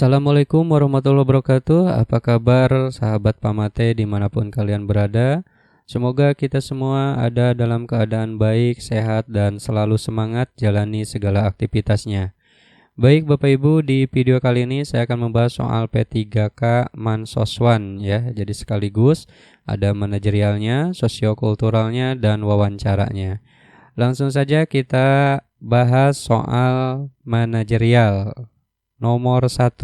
Assalamualaikum warahmatullahi wabarakatuh. Apa kabar sahabat Pamate dimanapun kalian berada? Semoga kita semua ada dalam keadaan baik, sehat, dan selalu semangat jalani segala aktivitasnya. Baik Bapak Ibu, di video kali ini saya akan membahas soal P3K Mansoswan ya. Jadi sekaligus ada manajerialnya, sosiokulturalnya, dan wawancaranya. Langsung saja kita bahas soal manajerial. Nomor 1.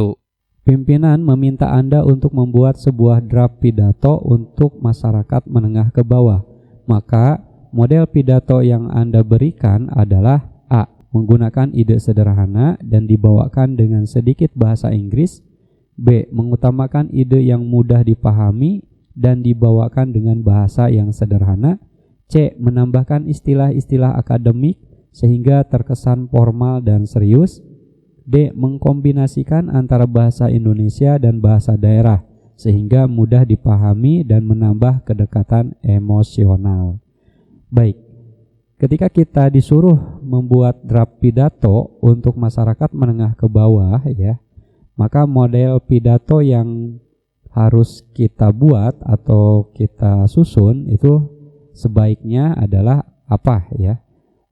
Pimpinan meminta Anda untuk membuat sebuah draft pidato untuk masyarakat menengah ke bawah. Maka model pidato yang Anda berikan adalah A. Menggunakan ide sederhana dan dibawakan dengan sedikit bahasa Inggris. B. Mengutamakan ide yang mudah dipahami dan dibawakan dengan bahasa yang sederhana. C. Menambahkan istilah-istilah akademik sehingga terkesan formal dan serius. D. Mengkombinasikan antara bahasa Indonesia dan bahasa daerah sehingga mudah dipahami dan menambah kedekatan emosional. Baik, ketika kita disuruh membuat draft pidato untuk masyarakat menengah ke bawah ya, maka model pidato yang harus kita buat atau kita susun itu sebaiknya adalah apa ya?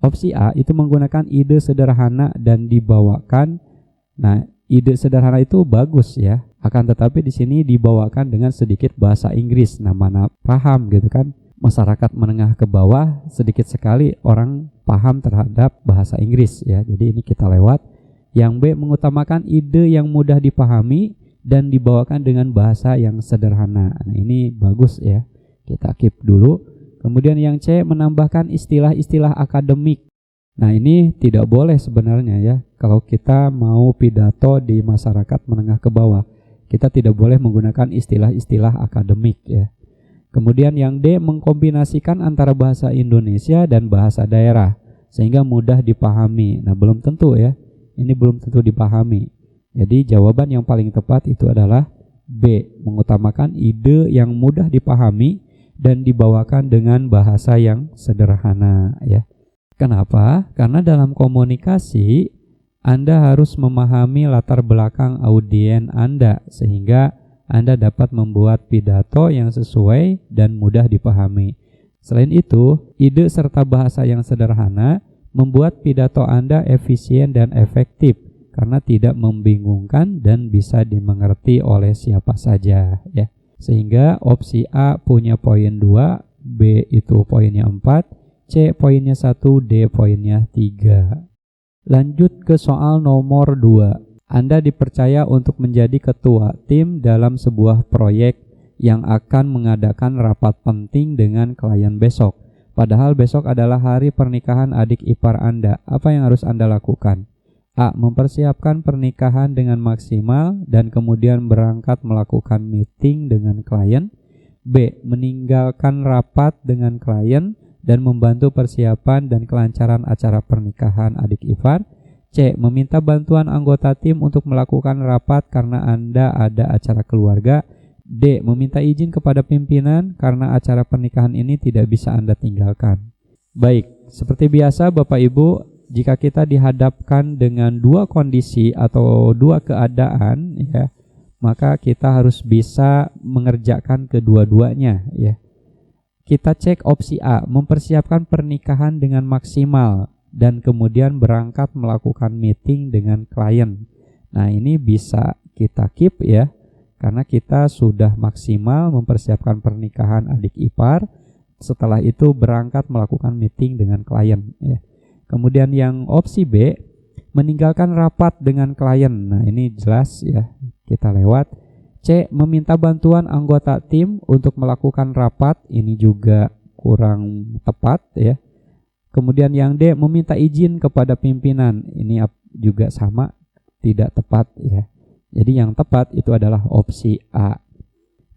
Opsi A itu menggunakan ide sederhana dan dibawakan. Nah, ide sederhana itu bagus ya. Akan tetapi di sini dibawakan dengan sedikit bahasa Inggris. Nah, mana paham gitu kan? Masyarakat menengah ke bawah sedikit sekali orang paham terhadap bahasa Inggris ya. Jadi ini kita lewat. Yang B mengutamakan ide yang mudah dipahami dan dibawakan dengan bahasa yang sederhana. Nah, ini bagus ya. Kita keep dulu. Kemudian yang C menambahkan istilah-istilah akademik. Nah, ini tidak boleh sebenarnya ya. Kalau kita mau pidato di masyarakat menengah ke bawah, kita tidak boleh menggunakan istilah-istilah akademik ya. Kemudian yang D mengkombinasikan antara bahasa Indonesia dan bahasa daerah sehingga mudah dipahami. Nah, belum tentu ya. Ini belum tentu dipahami. Jadi jawaban yang paling tepat itu adalah B, mengutamakan ide yang mudah dipahami dan dibawakan dengan bahasa yang sederhana ya. Kenapa? Karena dalam komunikasi Anda harus memahami latar belakang audien Anda sehingga Anda dapat membuat pidato yang sesuai dan mudah dipahami. Selain itu, ide serta bahasa yang sederhana membuat pidato Anda efisien dan efektif karena tidak membingungkan dan bisa dimengerti oleh siapa saja ya. Sehingga opsi A punya poin 2, B itu poinnya 4, C poinnya 1, D poinnya 3. Lanjut ke soal nomor 2. Anda dipercaya untuk menjadi ketua tim dalam sebuah proyek yang akan mengadakan rapat penting dengan klien besok. Padahal besok adalah hari pernikahan adik ipar Anda. Apa yang harus Anda lakukan? A. Mempersiapkan pernikahan dengan maksimal dan kemudian berangkat melakukan meeting dengan klien. B. Meninggalkan rapat dengan klien dan membantu persiapan dan kelancaran acara pernikahan adik ipar. C. Meminta bantuan anggota tim untuk melakukan rapat karena Anda ada acara keluarga. D. Meminta izin kepada pimpinan karena acara pernikahan ini tidak bisa Anda tinggalkan. Baik, seperti biasa Bapak Ibu, jika kita dihadapkan dengan dua kondisi atau dua keadaan ya, maka kita harus bisa mengerjakan kedua-duanya ya. Kita cek opsi A, mempersiapkan pernikahan dengan maksimal dan kemudian berangkat melakukan meeting dengan klien. Nah, ini bisa kita keep ya, karena kita sudah maksimal mempersiapkan pernikahan adik ipar, setelah itu berangkat melakukan meeting dengan klien ya. Kemudian yang opsi B, meninggalkan rapat dengan klien. Nah, ini jelas ya, kita lewat. C, meminta bantuan anggota tim untuk melakukan rapat. Ini juga kurang tepat ya. Kemudian yang D, meminta izin kepada pimpinan. Ini juga sama, tidak tepat ya. Jadi yang tepat itu adalah opsi A.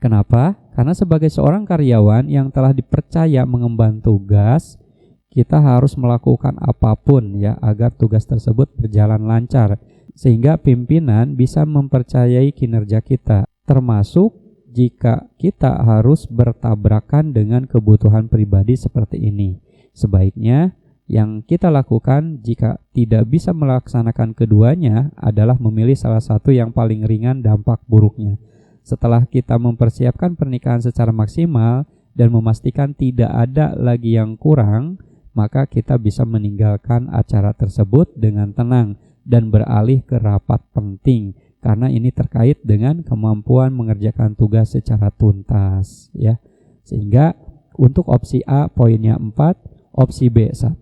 Kenapa? Karena sebagai seorang karyawan yang telah dipercaya mengemban tugas, kita harus melakukan apapun ya agar tugas tersebut berjalan lancar sehingga pimpinan bisa mempercayai kinerja kita, termasuk jika kita harus bertabrakan dengan kebutuhan pribadi seperti ini. Sebaiknya Yang kita lakukan jika tidak bisa melaksanakan keduanya adalah memilih salah satu yang paling ringan dampak buruknya. Setelah kita mempersiapkan pernikahan secara maksimal dan memastikan tidak ada lagi yang kurang, maka kita bisa meninggalkan acara tersebut dengan tenang dan beralih ke rapat penting, karena ini terkait dengan kemampuan mengerjakan tugas secara tuntas, ya. Sehingga untuk opsi A poinnya 4, opsi B 1,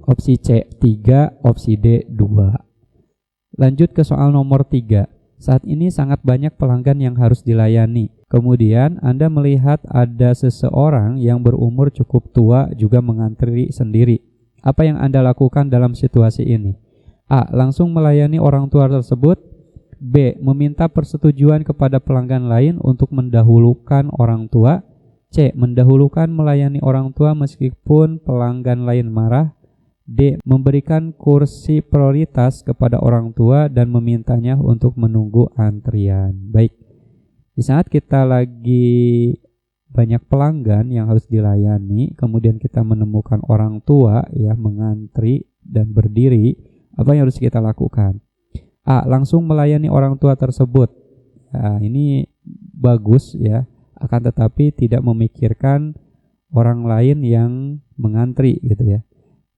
opsi C 3, opsi D 2. Lanjut ke soal nomor 3. Saat ini sangat banyak pelanggan yang harus dilayani. Kemudian Anda melihat ada seseorang yang berumur cukup tua juga mengantri sendiri. Apa yang Anda lakukan dalam situasi ini? A. Langsung melayani orang tua tersebut. B. Meminta persetujuan kepada pelanggan lain untuk mendahulukan orang tua. C. Mendahulukan melayani orang tua meskipun pelanggan lain marah. D. Memberikan kursi prioritas kepada orang tua dan memintanya untuk menunggu antrian. Baik, di saat kita lagi banyak pelanggan yang harus dilayani, kemudian kita menemukan orang tua ya mengantri dan berdiri, apa yang harus kita lakukan? A. Langsung melayani orang tua tersebut. Nah, ini bagus ya, akan tetapi tidak memikirkan orang lain yang mengantri gitu ya.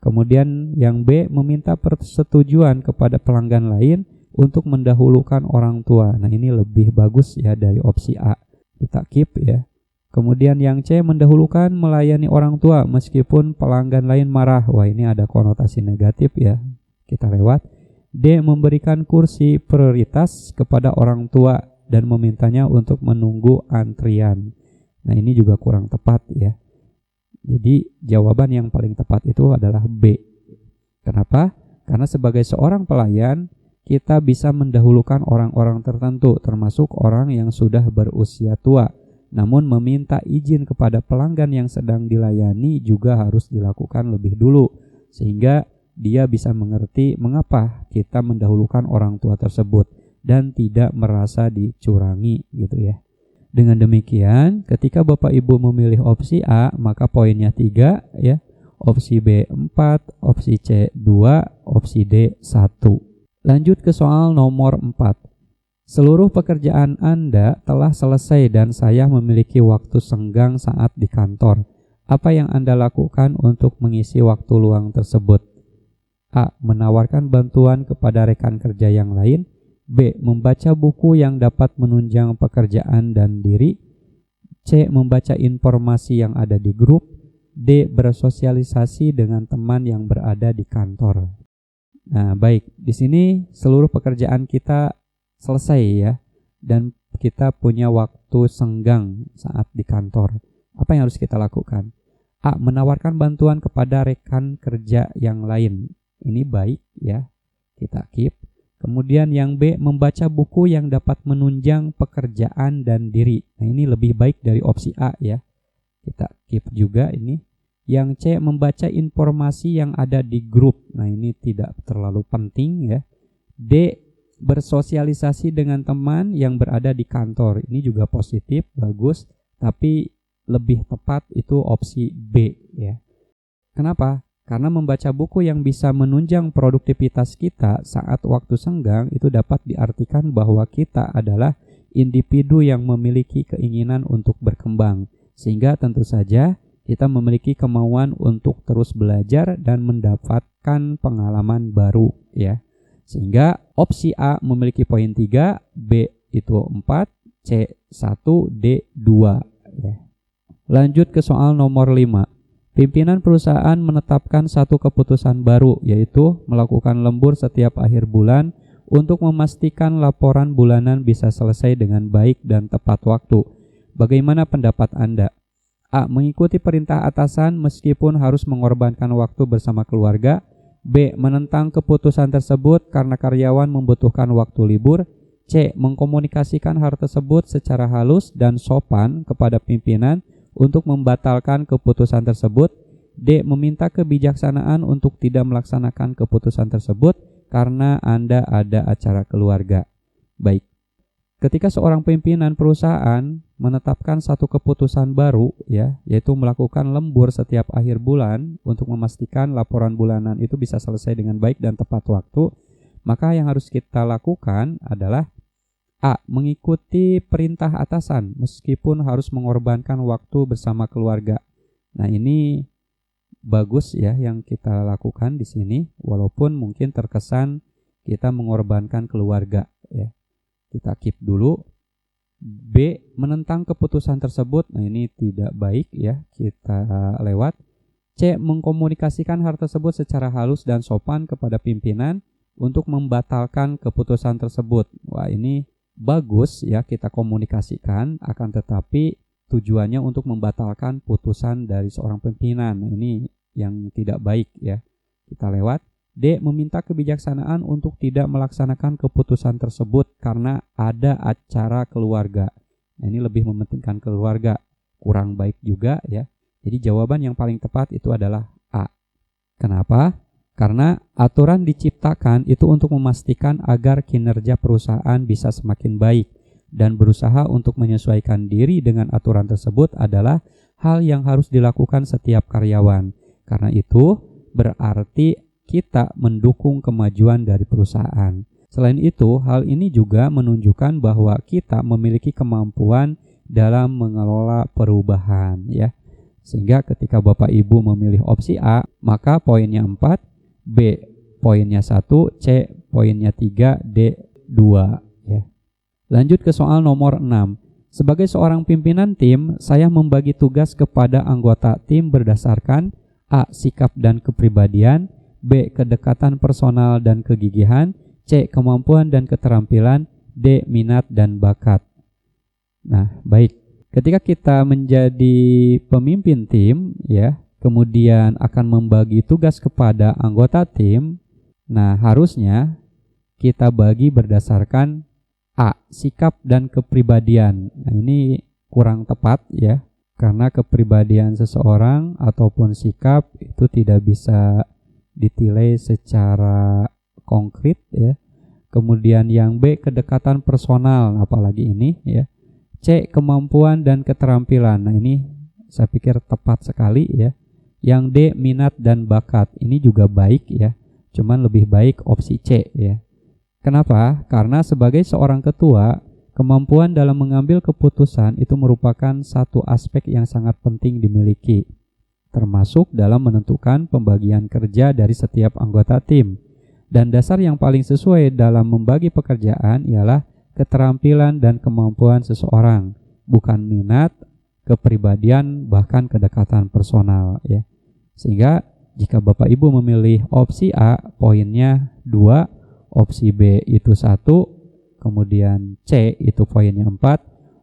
Kemudian yang B, meminta persetujuan kepada pelanggan lain untuk mendahulukan orang tua. Nah, ini lebih bagus ya dari opsi A. Kita keep ya. Kemudian yang C, mendahulukan melayani orang tua meskipun pelanggan lain marah. Wah, ini ada konotasi negatif ya. Kita lewat. D, memberikan kursi prioritas kepada orang tua dan memintanya untuk menunggu antrian. Nah, ini juga kurang tepat ya. Jadi jawaban yang paling tepat itu adalah B. Kenapa? Karena sebagai seorang pelayan, kita bisa mendahulukan orang-orang tertentu, termasuk orang yang sudah berusia tua. Namun meminta izin kepada pelanggan yang sedang dilayani juga harus dilakukan lebih dulu, sehingga dia bisa mengerti mengapa kita mendahulukan orang tua tersebut dan tidak merasa dicurangi gitu ya. Dengan demikian, ketika Bapak Ibu memilih opsi A, maka poinnya 3 ya. Opsi B 4, opsi C 2, opsi D 1. Lanjut ke soal nomor 4. Seluruh pekerjaan Anda telah selesai dan saya memiliki waktu senggang saat di kantor. Apa yang Anda lakukan untuk mengisi waktu luang tersebut? A. Menawarkan bantuan kepada rekan kerja yang lain. B. Membaca buku yang dapat menunjang pekerjaan dan diri. C. Membaca informasi yang ada di grup. D. Bersosialisasi dengan teman yang berada di kantor. Nah, baik. Di sini seluruh pekerjaan kita selesai ya, dan kita punya waktu senggang saat di kantor. Apa yang harus kita lakukan? A. Menawarkan bantuan kepada rekan kerja yang lain. Ini baik ya, kita keep. Kemudian yang B, membaca buku yang dapat menunjang pekerjaan dan diri. Nah, ini lebih baik dari opsi A ya. Kita keep juga ini. Yang C, membaca informasi yang ada di grup. Nah, ini tidak terlalu penting ya. D, bersosialisasi dengan teman yang berada di kantor. Ini juga positif, bagus, tapi lebih tepat itu opsi B ya. Kenapa? Karena membaca buku yang bisa menunjang produktivitas kita saat waktu senggang itu dapat diartikan bahwa kita adalah individu yang memiliki keinginan untuk berkembang. Sehingga tentu saja kita memiliki kemauan untuk terus belajar dan mendapatkan pengalaman baru ya. Sehingga opsi A memiliki poin 3, B itu 4, C 1, D 2 ya. Lanjut ke soal nomor 5. Pimpinan perusahaan menetapkan satu keputusan baru, yaitu melakukan lembur setiap akhir bulan untuk memastikan laporan bulanan bisa selesai dengan baik dan tepat waktu. Bagaimana pendapat Anda? A. Mengikuti perintah atasan meskipun harus mengorbankan waktu bersama keluarga. B. Menentang keputusan tersebut karena karyawan membutuhkan waktu libur. C. Mengkomunikasikan hal tersebut secara halus dan sopan kepada pimpinan untuk membatalkan keputusan tersebut. D. Meminta kebijaksanaan untuk tidak melaksanakan keputusan tersebut karena Anda ada acara keluarga. Baik. Ketika seorang pimpinan perusahaan menetapkan satu keputusan baru ya, yaitu melakukan lembur setiap akhir bulan untuk memastikan laporan bulanan itu bisa selesai dengan baik dan tepat waktu, maka yang harus kita lakukan adalah A. Mengikuti perintah atasan meskipun harus mengorbankan waktu bersama keluarga. Nah, ini bagus ya yang kita lakukan di sini, walaupun mungkin terkesan kita mengorbankan keluarga ya. Kita keep dulu. B. Menentang keputusan tersebut. Nah, ini tidak baik ya, kita lewat. C. Mengkomunikasikan hal tersebut secara halus dan sopan kepada pimpinan untuk membatalkan keputusan tersebut. Wah, ini bagus ya, kita komunikasikan, akan tetapi tujuannya untuk membatalkan putusan dari seorang pimpinan. Nah, ini yang tidak baik ya, kita lewat. D. Meminta kebijaksanaan untuk tidak melaksanakan keputusan tersebut karena ada acara keluarga. Nah, ini lebih mementingkan keluarga, kurang baik juga ya. Jadi jawaban yang paling tepat itu adalah A. Kenapa? Karena aturan diciptakan itu untuk memastikan agar kinerja perusahaan bisa semakin baik, dan berusaha untuk menyesuaikan diri dengan aturan tersebut adalah hal yang harus dilakukan setiap karyawan. Karena itu berarti kita mendukung kemajuan dari perusahaan. Selain itu, hal ini juga menunjukkan bahwa kita memiliki kemampuan dalam mengelola perubahan ya. Sehingga ketika Bapak Ibu memilih opsi A, maka poinnya 4, B poinnya 1, C poinnya 3, D 2 ya. Lanjut ke soal nomor 6. Sebagai seorang pimpinan tim, saya membagi tugas kepada anggota tim berdasarkan A. Sikap dan kepribadian, B. Kedekatan personal dan kegigihan, C. Kemampuan dan keterampilan, D. Minat dan bakat. Nah, baik. Ketika kita menjadi pemimpin tim, ya, kemudian akan membagi tugas kepada anggota tim, nah harusnya kita bagi berdasarkan A. Sikap dan kepribadian. Nah, ini kurang tepat ya, karena kepribadian seseorang ataupun sikap itu tidak bisa ditilai secara konkret ya. Kemudian yang B, kedekatan personal, apalagi ini ya. C, kemampuan dan keterampilan. Nah, ini saya pikir tepat sekali ya. Yang D, minat dan bakat. Ini juga baik ya, cuman lebih baik opsi C ya. Kenapa? Karena sebagai seorang ketua, kemampuan dalam mengambil keputusan itu merupakan satu aspek yang sangat penting dimiliki, termasuk dalam menentukan pembagian kerja dari setiap anggota tim. Dan dasar yang paling sesuai dalam membagi pekerjaan ialah keterampilan dan kemampuan seseorang, bukan minat, kepribadian, bahkan kedekatan personal ya. Sehingga jika Bapak Ibu memilih opsi A, poinnya 2, opsi B itu 1, kemudian C itu poinnya 4,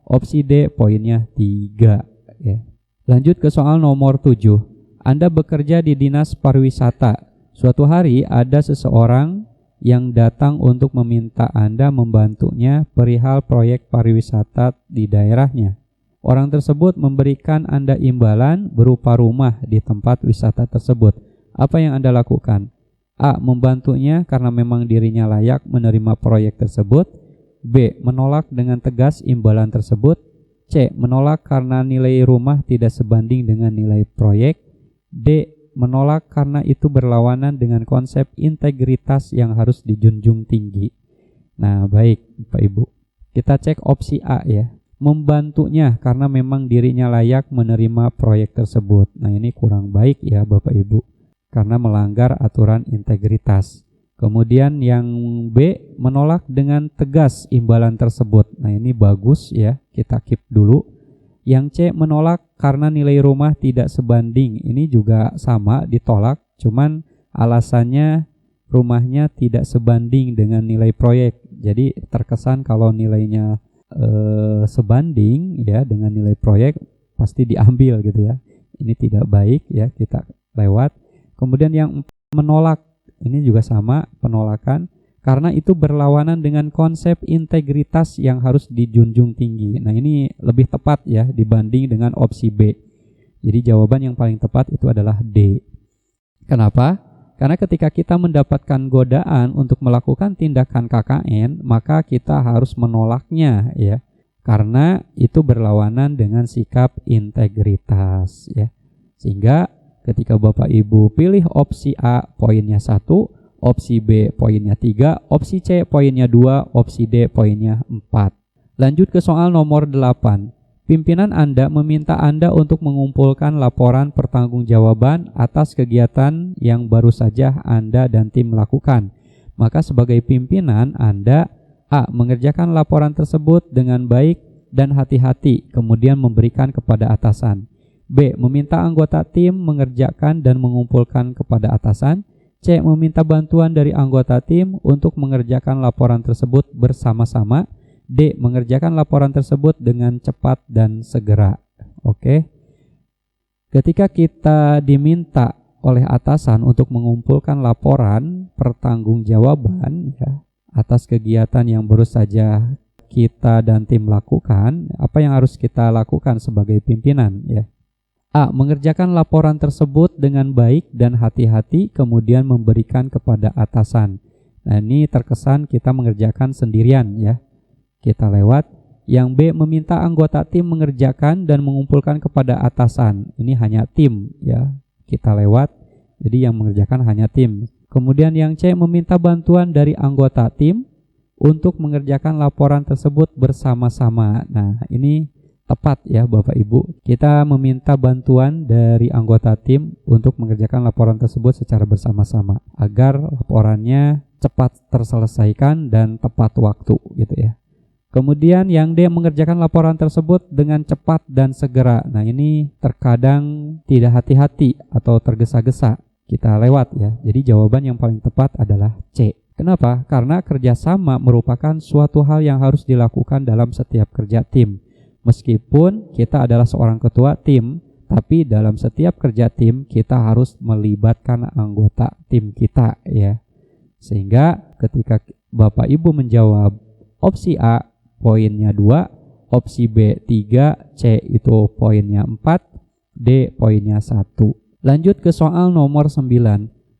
opsi D poinnya 3 ya. Lanjut ke soal nomor 7. Anda bekerja di Dinas Pariwisata. Suatu hari ada seseorang yang datang untuk meminta Anda membantunya perihal proyek pariwisata di daerahnya. Orang tersebut memberikan Anda imbalan berupa rumah di tempat wisata tersebut. Apa yang Anda lakukan? A. Membantunya karena memang dirinya layak menerima proyek tersebut. B. Menolak dengan tegas imbalan tersebut. C. Menolak karena nilai rumah tidak sebanding dengan nilai proyek. D. Menolak karena itu berlawanan dengan konsep integritas yang harus dijunjung tinggi. Nah, baik Bapak Ibu, kita cek opsi A ya. Membantunya karena memang dirinya layak menerima proyek tersebut. Nah, ini kurang baik ya Bapak Ibu, karena melanggar aturan integritas. Kemudian yang B, menolak dengan tegas imbalan tersebut. Nah, ini bagus ya, kita keep dulu. Yang C, menolak karena nilai rumah tidak sebanding. Ini juga sama, ditolak, cuman alasannya rumahnya tidak sebanding dengan nilai proyek. Jadi terkesan kalau nilainya sebanding ya dengan nilai proyek pasti diambil gitu ya. Ini tidak baik ya, kita lewat. Kemudian yang menolak, ini juga sama, penolakan karena itu berlawanan dengan konsep integritas yang harus dijunjung tinggi. Nah, ini lebih tepat ya dibanding dengan opsi B. Jadi jawaban yang paling tepat itu adalah D. Kenapa? Karena ketika kita mendapatkan godaan untuk melakukan tindakan KKN, maka kita harus menolaknya ya. karena itu berlawanan dengan sikap integritas ya. Sehingga ketika Bapak Ibu pilih opsi A poinnya 1, opsi B poinnya 3, opsi C poinnya 2, opsi D poinnya 4. Lanjut ke soal nomor 8. Pimpinan Anda meminta Anda untuk mengumpulkan laporan pertanggungjawaban atas kegiatan yang baru saja Anda dan tim lakukan. Maka sebagai pimpinan Anda A. Mengerjakan laporan tersebut dengan baik dan hati-hati, kemudian memberikan kepada atasan. B. Meminta anggota tim mengerjakan dan mengumpulkan kepada atasan. C. Meminta bantuan dari anggota tim untuk mengerjakan laporan tersebut bersama-sama. D. Mengerjakan laporan tersebut dengan cepat dan segera. Oke. Ketika kita diminta oleh atasan untuk mengumpulkan laporan pertanggungjawaban ya, atas kegiatan yang baru saja kita dan tim lakukan, apa yang harus kita lakukan sebagai pimpinan ya? A. Mengerjakan laporan tersebut dengan baik dan hati-hati, kemudian memberikan kepada atasan. Nah, ini terkesan kita mengerjakan sendirian ya. Kita lewat. Yang B. Meminta anggota tim mengerjakan dan mengumpulkan kepada atasan. Ini hanya tim ya. Kita lewat. Jadi yang mengerjakan hanya tim. Kemudian yang C. Meminta bantuan dari anggota tim untuk mengerjakan laporan tersebut bersama-sama. Nah, ini tepat ya Bapak Ibu. Kita meminta bantuan dari anggota tim untuk mengerjakan laporan tersebut secara bersama-sama agar laporannya cepat terselesaikan dan tepat waktu gitu ya. Kemudian yang D. Mengerjakan laporan tersebut dengan cepat dan segera. Nah, ini terkadang tidak hati-hati atau tergesa-gesa. Kita lewat ya. Jadi jawaban yang paling tepat adalah C. Kenapa? Karena kerjasama merupakan suatu hal yang harus dilakukan dalam setiap kerja tim. Meskipun kita adalah seorang ketua tim, tapi dalam setiap kerja tim kita harus melibatkan anggota tim kita ya. Sehingga ketika Bapak Ibu menjawab opsi A poinnya 2, opsi B 3, C itu poinnya 4, D poinnya 1. Lanjut ke soal nomor 9.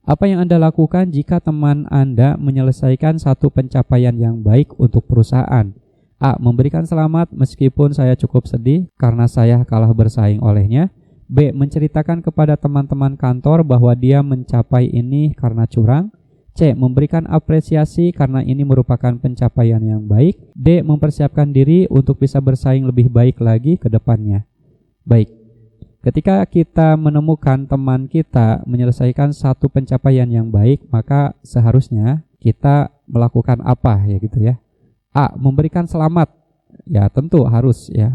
Apa yang Anda lakukan jika teman Anda menyelesaikan satu pencapaian yang baik untuk perusahaan? A. Memberikan selamat meskipun saya cukup sedih karena saya kalah bersaing olehnya. B. Menceritakan kepada teman-teman kantor bahwa dia mencapai ini karena curang. C. Memberikan apresiasi karena ini merupakan pencapaian yang baik. D. Mempersiapkan diri untuk bisa bersaing lebih baik lagi ke depannya. Baik, ketika kita menemukan teman kita menyelesaikan satu pencapaian yang baik, maka seharusnya kita melakukan apa ya gitu ya. A. Memberikan selamat. Ya tentu harus ya.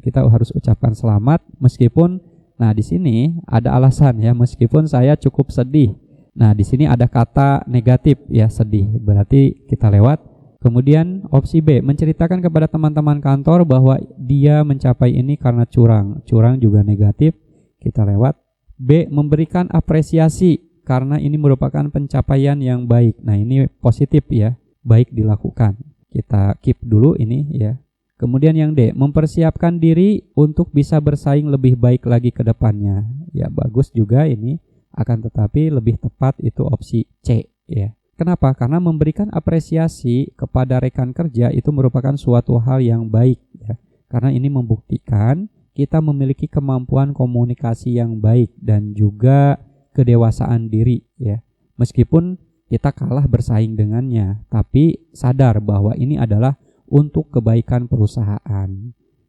Kita harus ucapkan selamat meskipun, nah di sini ada alasan ya, meskipun saya cukup sedih. Nah di sini ada kata negatif ya, sedih. Berarti kita lewat. Kemudian opsi B. Menceritakan kepada teman-teman kantor bahwa dia mencapai ini karena curang. Curang juga negatif. Kita lewat. B. Memberikan apresiasi karena ini merupakan pencapaian yang baik. Nah ini positif ya, baik dilakukan. Kita keep dulu ini ya. Kemudian yang D, mempersiapkan diri untuk bisa bersaing lebih baik lagi ke depannya. Ya bagus juga ini, akan tetapi lebih tepat itu opsi C ya. Kenapa? Karena memberikan apresiasi kepada rekan kerja itu merupakan suatu hal yang baik ya. Karena ini membuktikan kita memiliki kemampuan komunikasi yang baik dan juga kedewasaan diri ya. Meskipun kita kalah bersaing dengannya, tapi sadar bahwa ini adalah untuk kebaikan perusahaan.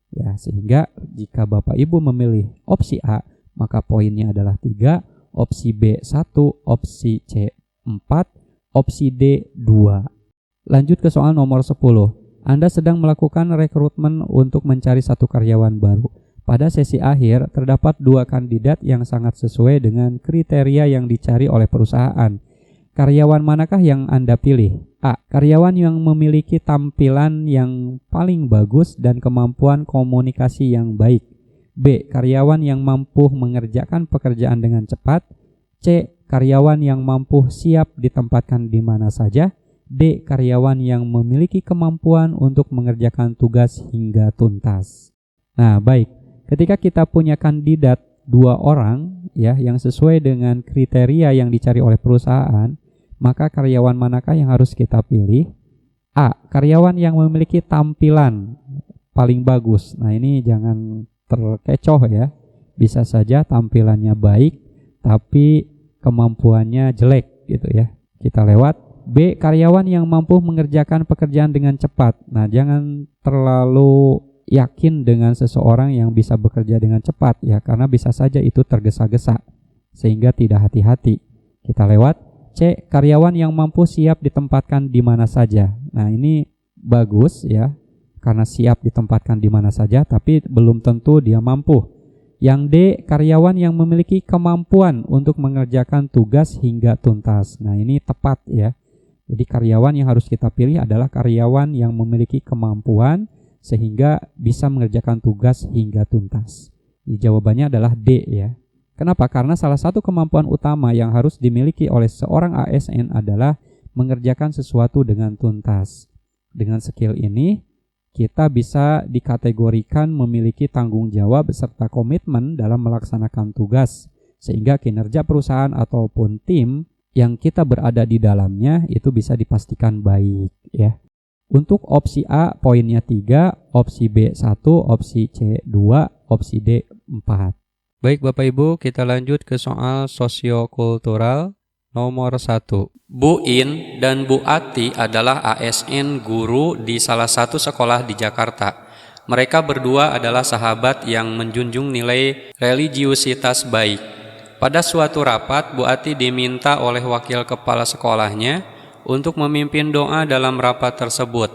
Ya, sehingga jika Bapak Ibu memilih opsi A, maka poinnya adalah 3, opsi B 1, opsi C 4, opsi D 2. Lanjut ke soal nomor 10. Anda sedang melakukan rekrutmen untuk mencari satu karyawan baru. Pada sesi akhir, terdapat 2 kandidat yang sangat sesuai dengan kriteria yang dicari oleh perusahaan. Karyawan manakah yang Anda pilih? A. Karyawan yang memiliki tampilan yang paling bagus dan kemampuan komunikasi yang baik. B. Karyawan yang mampu mengerjakan pekerjaan dengan cepat. C. Karyawan yang mampu siap ditempatkan di mana saja. D. Karyawan yang memiliki kemampuan untuk mengerjakan tugas hingga tuntas. Nah, baik. Ketika kita punya kandidat 2 orang ya yang sesuai dengan kriteria yang dicari oleh perusahaan, maka karyawan manakah yang harus kita pilih? A. Karyawan yang memiliki tampilan paling bagus. Nah, ini jangan terkecoh ya. Bisa saja tampilannya baik tapi kemampuannya jelek gitu ya. Kita lewat. B. Karyawan yang mampu mengerjakan pekerjaan dengan cepat. Nah, jangan terlalu yakin dengan seseorang yang bisa bekerja dengan cepat ya, karena bisa saja itu tergesa-gesa sehingga tidak hati-hati. Kita lewat. C. Karyawan yang mampu siap ditempatkan di mana saja. Nah, ini bagus ya, karena siap ditempatkan di mana saja, tapi belum tentu dia mampu. Yang D. Karyawan yang memiliki kemampuan untuk mengerjakan tugas hingga tuntas. Nah, ini tepat ya. Jadi karyawan yang harus kita pilih adalah karyawan yang memiliki kemampuan sehingga bisa mengerjakan tugas hingga tuntas. Jadi jawabannya adalah D ya. Kenapa? Karena salah satu kemampuan utama yang harus dimiliki oleh seorang ASN adalah mengerjakan sesuatu dengan tuntas. Dengan skill ini, kita bisa dikategorikan memiliki tanggung jawab beserta komitmen dalam melaksanakan tugas, sehingga kinerja perusahaan ataupun tim yang kita berada di dalamnya itu bisa dipastikan baik ya. Untuk opsi A poinnya 3, opsi B 1, opsi C 2, opsi D 4. Baik Bapak Ibu, kita lanjut ke soal sosiokultural nomor 1. Bu In dan Bu Ati adalah ASN guru di salah satu sekolah di Jakarta. Mereka berdua adalah sahabat yang menjunjung nilai religiusitas baik. Pada suatu rapat, Bu Ati diminta oleh wakil kepala sekolahnya untuk memimpin doa dalam rapat tersebut.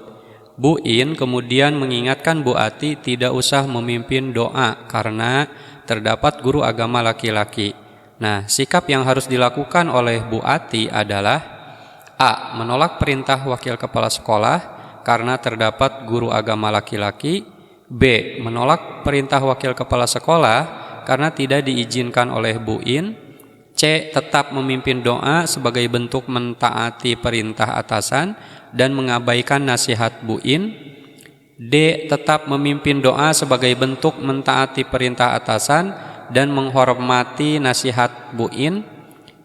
Bu In kemudian mengingatkan Bu Ati tidak usah memimpin doa karena terdapat guru agama laki-laki. Nah, sikap yang harus dilakukan oleh Bu Ati adalah A. Menolak perintah wakil kepala sekolah karena terdapat guru agama laki-laki. B. Menolak perintah wakil kepala sekolah karena tidak diizinkan oleh Bu In. C. Tetap memimpin doa sebagai bentuk mentaati perintah atasan dan mengabaikan nasihat Bu In. D. Tetap memimpin doa sebagai bentuk mentaati perintah atasan dan menghormati nasihat Bu In.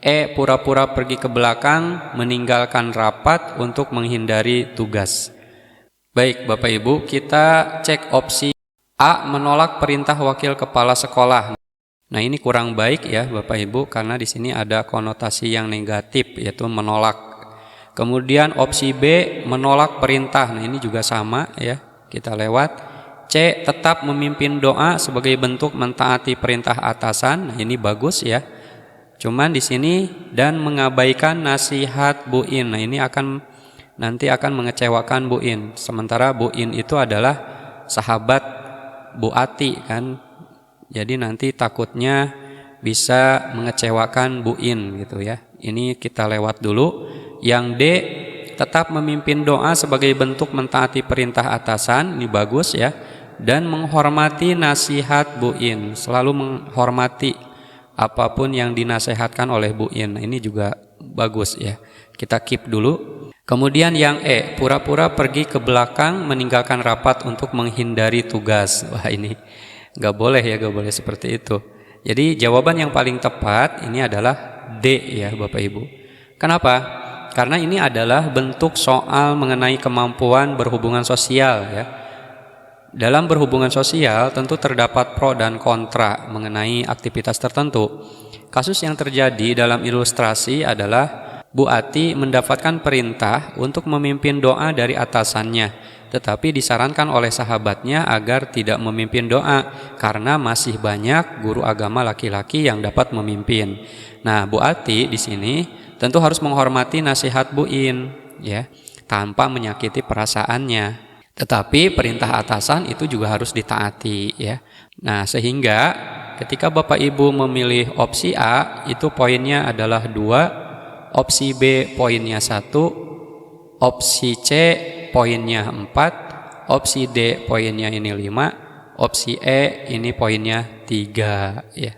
E. Pura-pura pergi ke belakang meninggalkan rapat untuk menghindari tugas. Baik Bapak Ibu, kita cek opsi A. Menolak perintah wakil kepala sekolah. Nah, ini kurang baik ya Bapak Ibu, karena di sini ada konotasi yang negatif, yaitu menolak. Kemudian opsi B. Menolak perintah. Nah, ini juga sama ya, kita lewat. C. Tetap memimpin doa sebagai bentuk mentaati perintah atasan. Nah, ini bagus ya. Cuman di sini dan mengabaikan nasihat Bu In. Nah, ini nanti akan mengecewakan Bu In. Sementara Bu In itu adalah sahabat Bu Ati kan, jadi nanti takutnya bisa mengecewakan Bu In gitu ya. Ini kita lewat dulu. Yang D. Tetap memimpin doa sebagai bentuk mentaati perintah atasan. Ini bagus ya. Dan menghormati nasihat Bu In, selalu menghormati apapun yang dinasehatkan oleh Bu In. Ini juga bagus ya. Kita keep dulu. Kemudian yang E, pura-pura pergi ke belakang meninggalkan rapat untuk menghindari tugas. Wah, ini nggak boleh ya, nggak boleh seperti itu. Jadi jawaban yang paling tepat ini adalah D ya Bapak Ibu. Kenapa? Karena ini adalah bentuk soal mengenai kemampuan berhubungan sosial ya. Dalam berhubungan sosial tentu terdapat pro dan kontra mengenai aktivitas tertentu. Kasus yang terjadi dalam ilustrasi adalah Bu Ati mendapatkan perintah untuk memimpin doa dari atasannya, tetapi disarankan oleh sahabatnya agar tidak memimpin doa karena masih banyak guru agama laki-laki yang dapat memimpin. Nah, Bu Ati di sini tentu harus menghormati nasihat Bu In, ya, tanpa menyakiti perasaannya. Tetapi perintah atasan itu juga harus ditaati, ya. Nah, sehingga ketika Bapak Ibu memilih opsi A, itu poinnya adalah 2. Opsi B poinnya 1, opsi C poinnya 4, opsi D poinnya ini 5, opsi E ini poinnya 3 ya.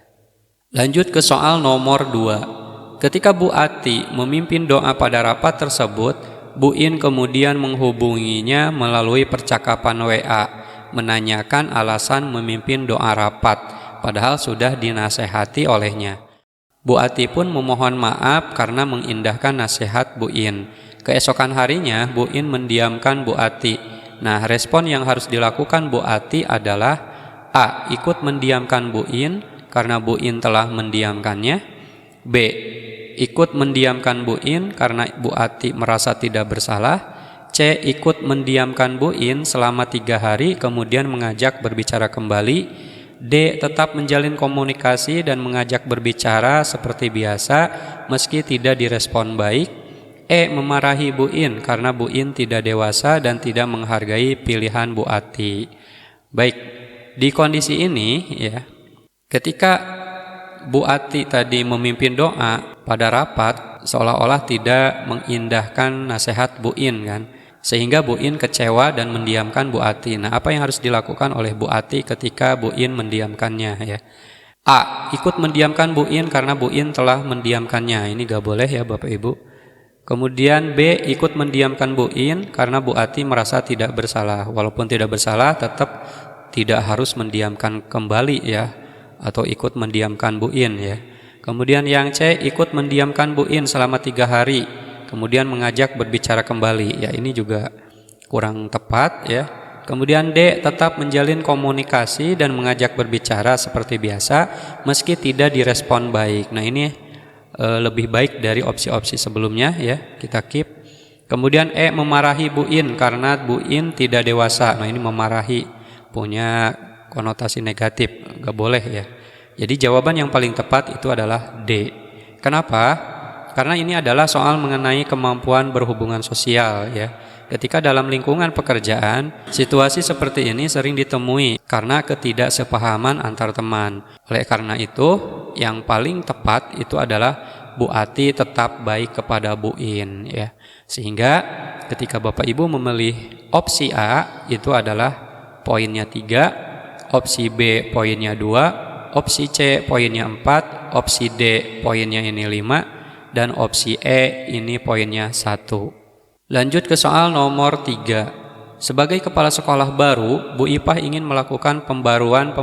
Lanjut ke soal nomor 2. Ketika Bu Ati memimpin doa pada rapat tersebut, Bu In kemudian menghubunginya melalui percakapan WA, menanyakan alasan memimpin doa rapat, padahal sudah dinasehati olehnya. Bu Ati pun memohon maaf karena mengindahkan nasihat Bu In. Keesokan harinya, Bu In mendiamkan Bu Ati Nah, respon yang harus dilakukan Bu Ati adalah A. Ikut mendiamkan Bu In karena Bu In telah mendiamkannya. B. Ikut mendiamkan Bu In karena Bu Ati merasa tidak bersalah. C. Ikut mendiamkan Bu In selama 3 hari kemudian mengajak berbicara kembali. D. Tetap menjalin komunikasi dan mengajak berbicara seperti biasa meski tidak direspon baik. E. Memarahi Bu In karena Bu In tidak dewasa dan tidak menghargai pilihan Bu Ati. Baik, di kondisi ini ya, ketika Bu Ati tadi memimpin doa pada rapat seolah-olah tidak mengindahkan nasihat Bu In kan, sehingga Bu In kecewa dan mendiamkan Bu Ati. Nah, apa yang harus dilakukan oleh Bu Ati ketika Bu In mendiamkannya ya? A. Ikut mendiamkan Bu In karena Bu In telah mendiamkannya. Ini gak boleh ya Bapak Ibu. Kemudian B. Ikut mendiamkan Bu In karena Bu Ati merasa tidak bersalah. Walaupun tidak bersalah tetap tidak harus mendiamkan kembali ya, atau ikut mendiamkan Bu In ya. Kemudian yang C. Ikut mendiamkan Bu In selama 3 hari kemudian mengajak berbicara kembali. Ya, ini juga kurang tepat ya. Kemudian D. Tetap menjalin komunikasi dan mengajak berbicara seperti biasa meski tidak direspon baik. Nah, ini lebih baik dari opsi-opsi sebelumnya ya, kita keep. Kemudian E. Memarahi Bu In karena Bu In tidak dewasa. Nah, ini memarahi punya konotasi negatif, gak boleh ya. Jadi jawaban yang paling tepat itu adalah D. Kenapa? Karena ini adalah soal mengenai kemampuan berhubungan sosial ya. Ketika dalam lingkungan pekerjaan, situasi seperti ini sering ditemui karena ketidaksepahaman antar teman. Oleh karena itu, yang paling tepat itu adalah Bu Ati tetap baik kepada Bu In ya. Sehingga ketika Bapak Ibu memilih opsi A itu adalah poinnya 3, opsi B poinnya 2, opsi C poinnya 4, opsi D poinnya ini 5, dan opsi E ini poinnya 1. Lanjut ke soal nomor 3. Sebagai kepala sekolah baru, Bu Ipah ingin melakukan pembaruan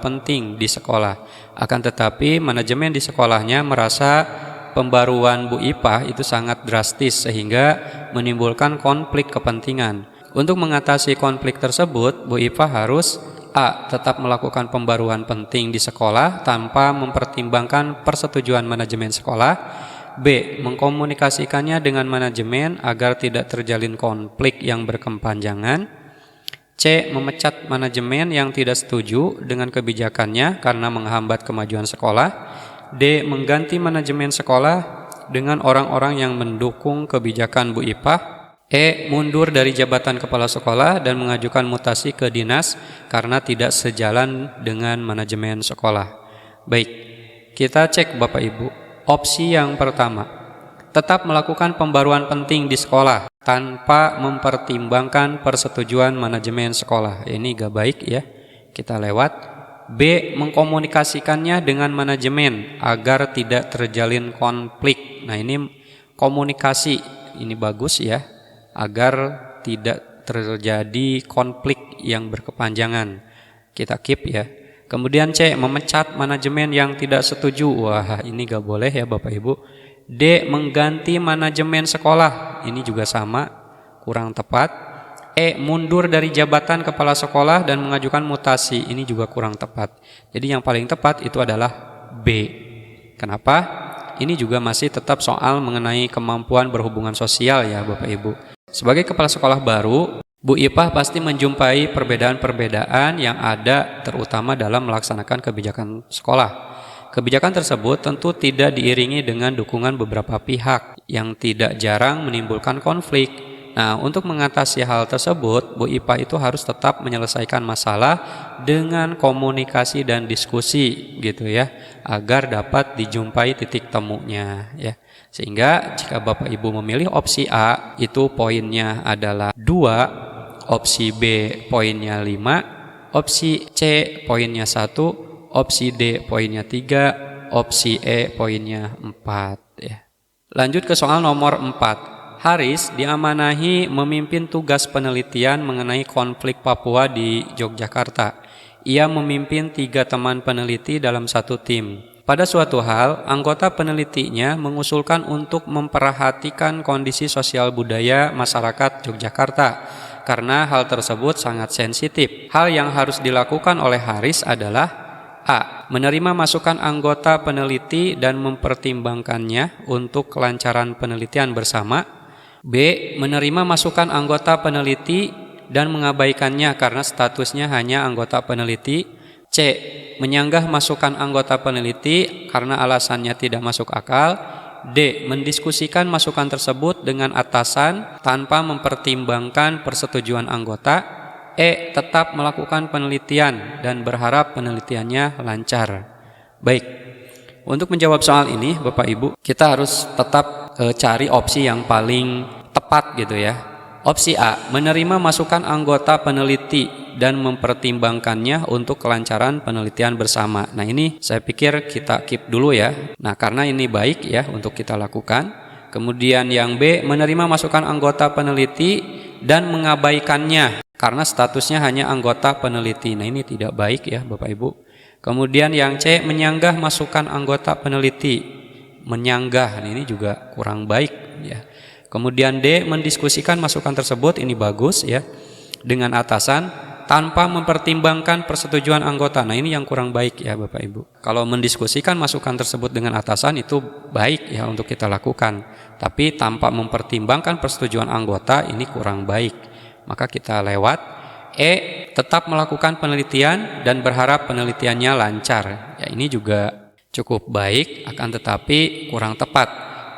penting di sekolah. Akan tetapi manajemen di sekolahnya merasa pembaruan Bu Ipah itu sangat drastis sehingga menimbulkan konflik kepentingan. Untuk mengatasi konflik tersebut, Bu Ipah harus A. Tetap melakukan pembaruan penting di sekolah tanpa mempertimbangkan persetujuan manajemen sekolah. B. Mengkomunikasikannya dengan manajemen agar tidak terjalin konflik yang berkepanjangan. C. Memecat manajemen yang tidak setuju dengan kebijakannya karena menghambat kemajuan sekolah. D. Mengganti manajemen sekolah dengan orang-orang yang mendukung kebijakan Bu Ipah. E. Mundur dari jabatan kepala sekolah dan mengajukan mutasi ke dinas karena tidak sejalan dengan manajemen sekolah. Baik, kita cek Bapak Ibu. Opsi yang pertama, tetap melakukan pembaruan penting di sekolah tanpa mempertimbangkan persetujuan manajemen sekolah. Ini gak baik ya, kita lewat. B. Mengkomunikasikannya dengan manajemen agar tidak terjalin konflik. Nah, ini komunikasi, ini bagus ya, agar tidak terjadi konflik yang berkepanjangan. Kita keep ya. Kemudian C. Memecat manajemen yang tidak setuju. Wah, ini gak boleh ya Bapak Ibu. D. Mengganti manajemen sekolah. Ini juga sama, kurang tepat. E. Mundur dari jabatan kepala sekolah dan mengajukan mutasi. Ini juga kurang tepat. Jadi yang paling tepat itu adalah B. Kenapa? Ini juga masih tetap soal mengenai kemampuan berhubungan sosial ya Bapak Ibu. Sebagai kepala sekolah baru, Bu Ipah pasti menjumpai perbedaan-perbedaan yang ada terutama dalam melaksanakan kebijakan sekolah. Kebijakan tersebut tentu tidak diiringi dengan dukungan beberapa pihak yang tidak jarang menimbulkan konflik. Nah, untuk mengatasi hal tersebut, Bu Ipah itu harus tetap menyelesaikan masalah dengan komunikasi dan diskusi gitu ya, agar dapat dijumpai titik temunya ya. Sehingga jika Bapak Ibu memilih opsi A, itu poinnya adalah 2, opsi B poinnya 5, opsi C poinnya 1, opsi D poinnya 3, opsi E poinnya 4 ya. Lanjut ke soal nomor 4. Haris diamanahi memimpin tugas penelitian mengenai konflik Papua di Yogyakarta. Ia memimpin 3 teman peneliti dalam satu tim. Pada suatu hal, anggota penelitinya mengusulkan untuk memperhatikan kondisi sosial budaya masyarakat Yogyakarta karena hal tersebut sangat sensitif. Hal yang harus dilakukan oleh Haris adalah A. Menerima masukan anggota peneliti dan mempertimbangkannya untuk kelancaran penelitian bersama. B. Menerima masukan anggota peneliti dan mengabaikannya karena statusnya hanya anggota peneliti. C. Menyanggah masukan anggota peneliti karena alasannya tidak masuk akal. D. Mendiskusikan masukan tersebut dengan atasan tanpa mempertimbangkan persetujuan anggota. E. Tetap melakukan penelitian dan berharap penelitiannya lancar. Baik, untuk menjawab soal ini Bapak Ibu, kita harus tetap cari opsi yang paling tepat gitu ya. Opsi A, menerima masukan anggota peneliti dan mempertimbangkannya untuk kelancaran penelitian bersama. Nah ini saya pikir kita keep dulu ya. Nah karena ini baik ya untuk kita lakukan. Kemudian yang B, menerima masukan anggota peneliti dan mengabaikannya karena statusnya hanya anggota peneliti. Nah ini tidak baik ya Bapak Ibu. Kemudian yang C, menyanggah masukan anggota peneliti. Menyanggah, ini juga kurang baik ya. Kemudian D, mendiskusikan masukan tersebut, ini bagus ya, dengan atasan tanpa mempertimbangkan persetujuan anggota. Nah ini yang kurang baik ya Bapak Ibu. Kalau mendiskusikan masukan tersebut dengan atasan itu baik ya untuk kita lakukan. Tapi tanpa mempertimbangkan persetujuan anggota ini kurang baik. Maka kita lewat. E, tetap melakukan penelitian dan berharap penelitiannya lancar. Ya ini juga cukup baik, akan tetapi kurang tepat.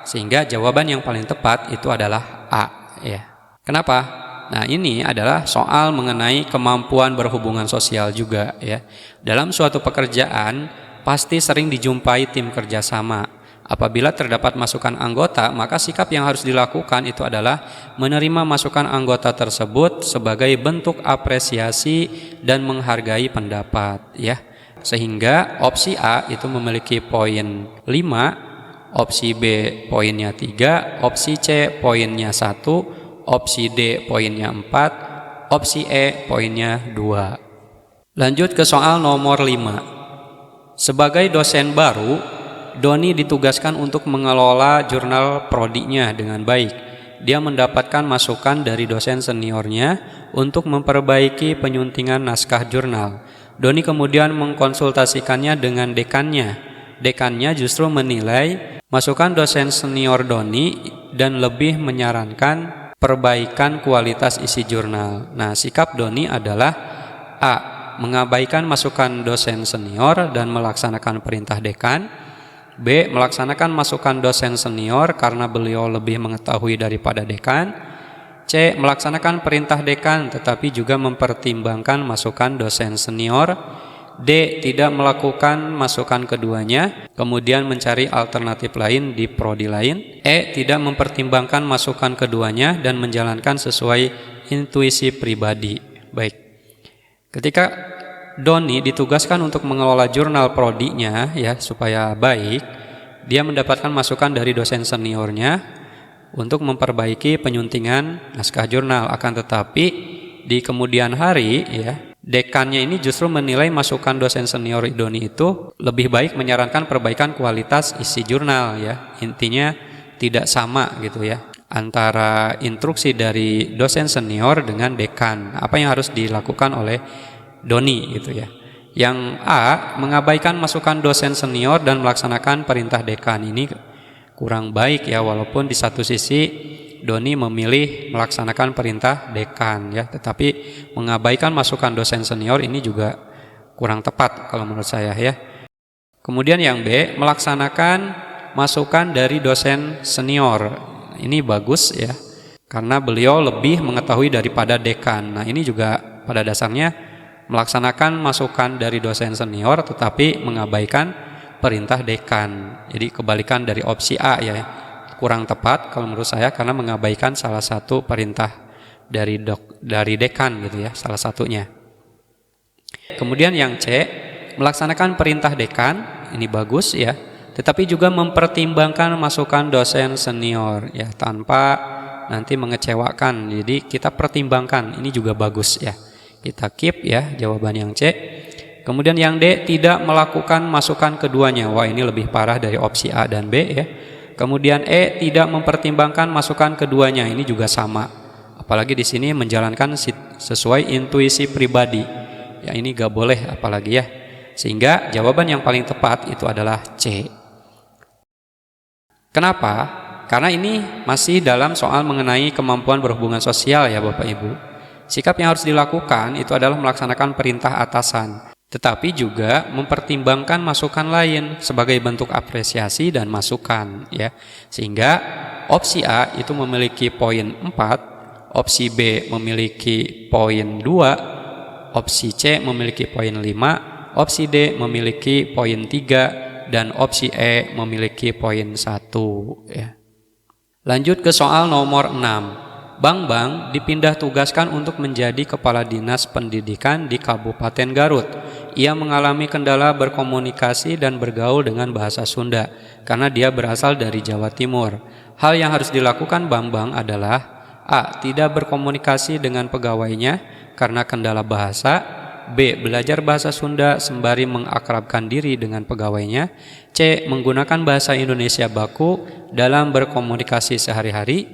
Sehingga jawaban yang paling tepat itu adalah A ya. Kenapa? Nah ini adalah soal mengenai kemampuan berhubungan sosial juga ya. Dalam suatu pekerjaan pasti sering dijumpai tim kerjasama. Apabila terdapat masukan anggota, maka sikap yang harus dilakukan itu adalah menerima masukan anggota tersebut sebagai bentuk apresiasi dan menghargai pendapat ya. Sehingga opsi A itu memiliki poin 5, opsi B poinnya 3, opsi C poinnya 1, opsi D poinnya 4, opsi E poinnya 2. Lanjut ke soal nomor 5. Sebagai dosen baru, Doni ditugaskan untuk mengelola jurnal prodinya dengan baik. Dia mendapatkan masukan dari dosen seniornya untuk memperbaiki penyuntingan naskah jurnal. Doni kemudian mengkonsultasikannya dengan dekannya. Dekannya justru menilai masukan dosen senior Doni dan lebih menyarankan perbaikan kualitas isi jurnal. Nah, sikap Doni adalah A. Mengabaikan masukan dosen senior dan melaksanakan perintah dekan. B. Melaksanakan masukan dosen senior karena beliau lebih mengetahui daripada dekan. C. Melaksanakan perintah dekan tetapi juga mempertimbangkan masukan dosen senior. D. Tidak melakukan masukan keduanya, kemudian mencari alternatif lain di prodi lain. E. Tidak mempertimbangkan masukan keduanya dan menjalankan sesuai intuisi pribadi. Baik. Ketika Doni ditugaskan untuk mengelola jurnal prodinya ya supaya baik, dia mendapatkan masukan dari dosen seniornya untuk memperbaiki penyuntingan naskah jurnal. Akan tetapi di kemudian hari ya, dekannya ini justru menilai masukan dosen senior Doni itu lebih baik menyarankan perbaikan kualitas isi jurnal ya. Intinya tidak sama gitu ya antara instruksi dari dosen senior dengan dekan. Apa yang harus dilakukan oleh Doni gitu ya. Yang A, mengabaikan masukan dosen senior dan melaksanakan perintah dekan. Ini kurang baik ya, walaupun di satu sisi Doni memilih melaksanakan perintah dekan ya, tetapi mengabaikan masukan dosen senior ini juga kurang tepat kalau menurut saya ya. Kemudian yang B, melaksanakan masukan dari dosen senior. Ini bagus ya, karena beliau lebih mengetahui daripada dekan. Nah ini juga pada dasarnya melaksanakan masukan dari dosen senior tetapi mengabaikan perintah dekan. Jadi kebalikan dari opsi A ya. Kurang tepat kalau menurut saya karena mengabaikan salah satu perintah dari dekan gitu ya, salah satunya. Kemudian yang C, melaksanakan perintah dekan, ini bagus ya, tetapi juga mempertimbangkan masukan dosen senior ya tanpa nanti mengecewakan. Jadi kita pertimbangkan, ini juga bagus ya. Kita keep ya jawaban yang C. Kemudian yang D, tidak melakukan masukan keduanya. Wah ini lebih parah dari opsi A dan B ya. Kemudian E, tidak mempertimbangkan masukan keduanya. Ini juga sama. Apalagi di sini menjalankan sesuai intuisi pribadi. Ya ini gak boleh apalagi ya. Sehingga jawaban yang paling tepat itu adalah C. Kenapa? Karena ini masih dalam soal mengenai kemampuan berhubungan sosial ya Bapak Ibu. Sikap yang harus dilakukan itu adalah melaksanakan perintah atasan, tetapi juga mempertimbangkan masukan lain sebagai bentuk apresiasi dan masukan ya. Sehingga opsi A itu memiliki poin 4, opsi B memiliki poin 2, opsi C memiliki poin 5, opsi D memiliki poin 3, dan opsi E memiliki poin 1 ya. Lanjut ke soal nomor 6. Bang dipindah tugaskan untuk menjadi Kepala Dinas Pendidikan di Kabupaten Garut. Ia mengalami kendala berkomunikasi dan bergaul dengan bahasa Sunda karena dia berasal dari Jawa Timur. Hal yang harus dilakukan Bang adalah A. Tidak berkomunikasi dengan pegawainya karena kendala bahasa. B. Belajar bahasa Sunda sembari mengakrabkan diri dengan pegawainya. C. Menggunakan bahasa Indonesia baku dalam berkomunikasi sehari-hari.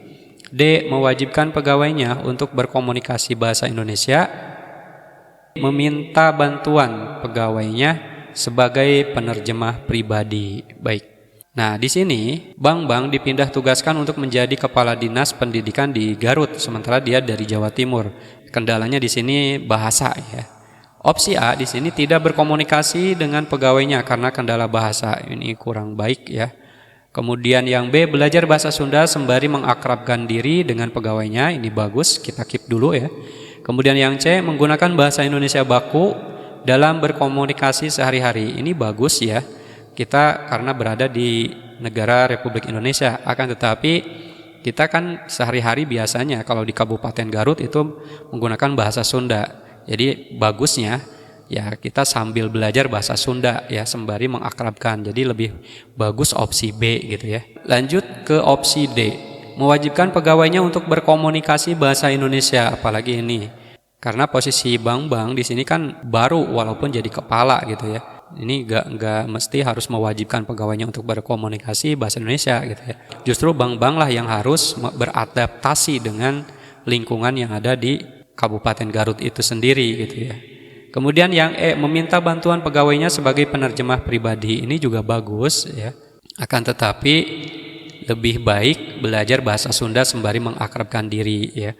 D. Mewajibkan pegawainya untuk berkomunikasi bahasa Indonesia. Meminta bantuan pegawainya sebagai penerjemah pribadi. Baik. Nah, di sini Bang dipindah tugaskan untuk menjadi Kepala Dinas Pendidikan di Garut, sementara dia dari Jawa Timur. Kendalanya di sini bahasa ya. Opsi A di sini tidak berkomunikasi dengan pegawainya karena kendala bahasa. Ini kurang baik ya. Kemudian yang B, belajar bahasa Sunda sembari mengakrabkan diri dengan pegawainya. Ini bagus, kita keep dulu ya. Kemudian yang C, menggunakan bahasa Indonesia baku dalam berkomunikasi sehari-hari. Ini bagus ya. Kita karena berada di negara Republik Indonesia. Akan tetapi kita kan sehari-hari biasanya kalau di Kabupaten Garut itu menggunakan bahasa Sunda. Jadi bagusnya ya kita sambil belajar bahasa Sunda ya sembari mengakrabkan. Jadi lebih bagus opsi B gitu ya. Lanjut ke opsi D. Mewajibkan pegawainya untuk berkomunikasi bahasa Indonesia, apalagi ini. Karena posisi Bang di sini kan baru walaupun jadi kepala gitu ya. Ini enggak mesti harus mewajibkan pegawainya untuk berkomunikasi bahasa Indonesia gitu ya. Justru Bang lah yang harus beradaptasi dengan lingkungan yang ada di Kabupaten Garut itu sendiri gitu ya. Kemudian yang E, meminta bantuan pegawainya sebagai penerjemah pribadi. Ini juga bagus ya. Akan tetapi lebih baik belajar bahasa Sunda sembari mengakrabkan diri ya,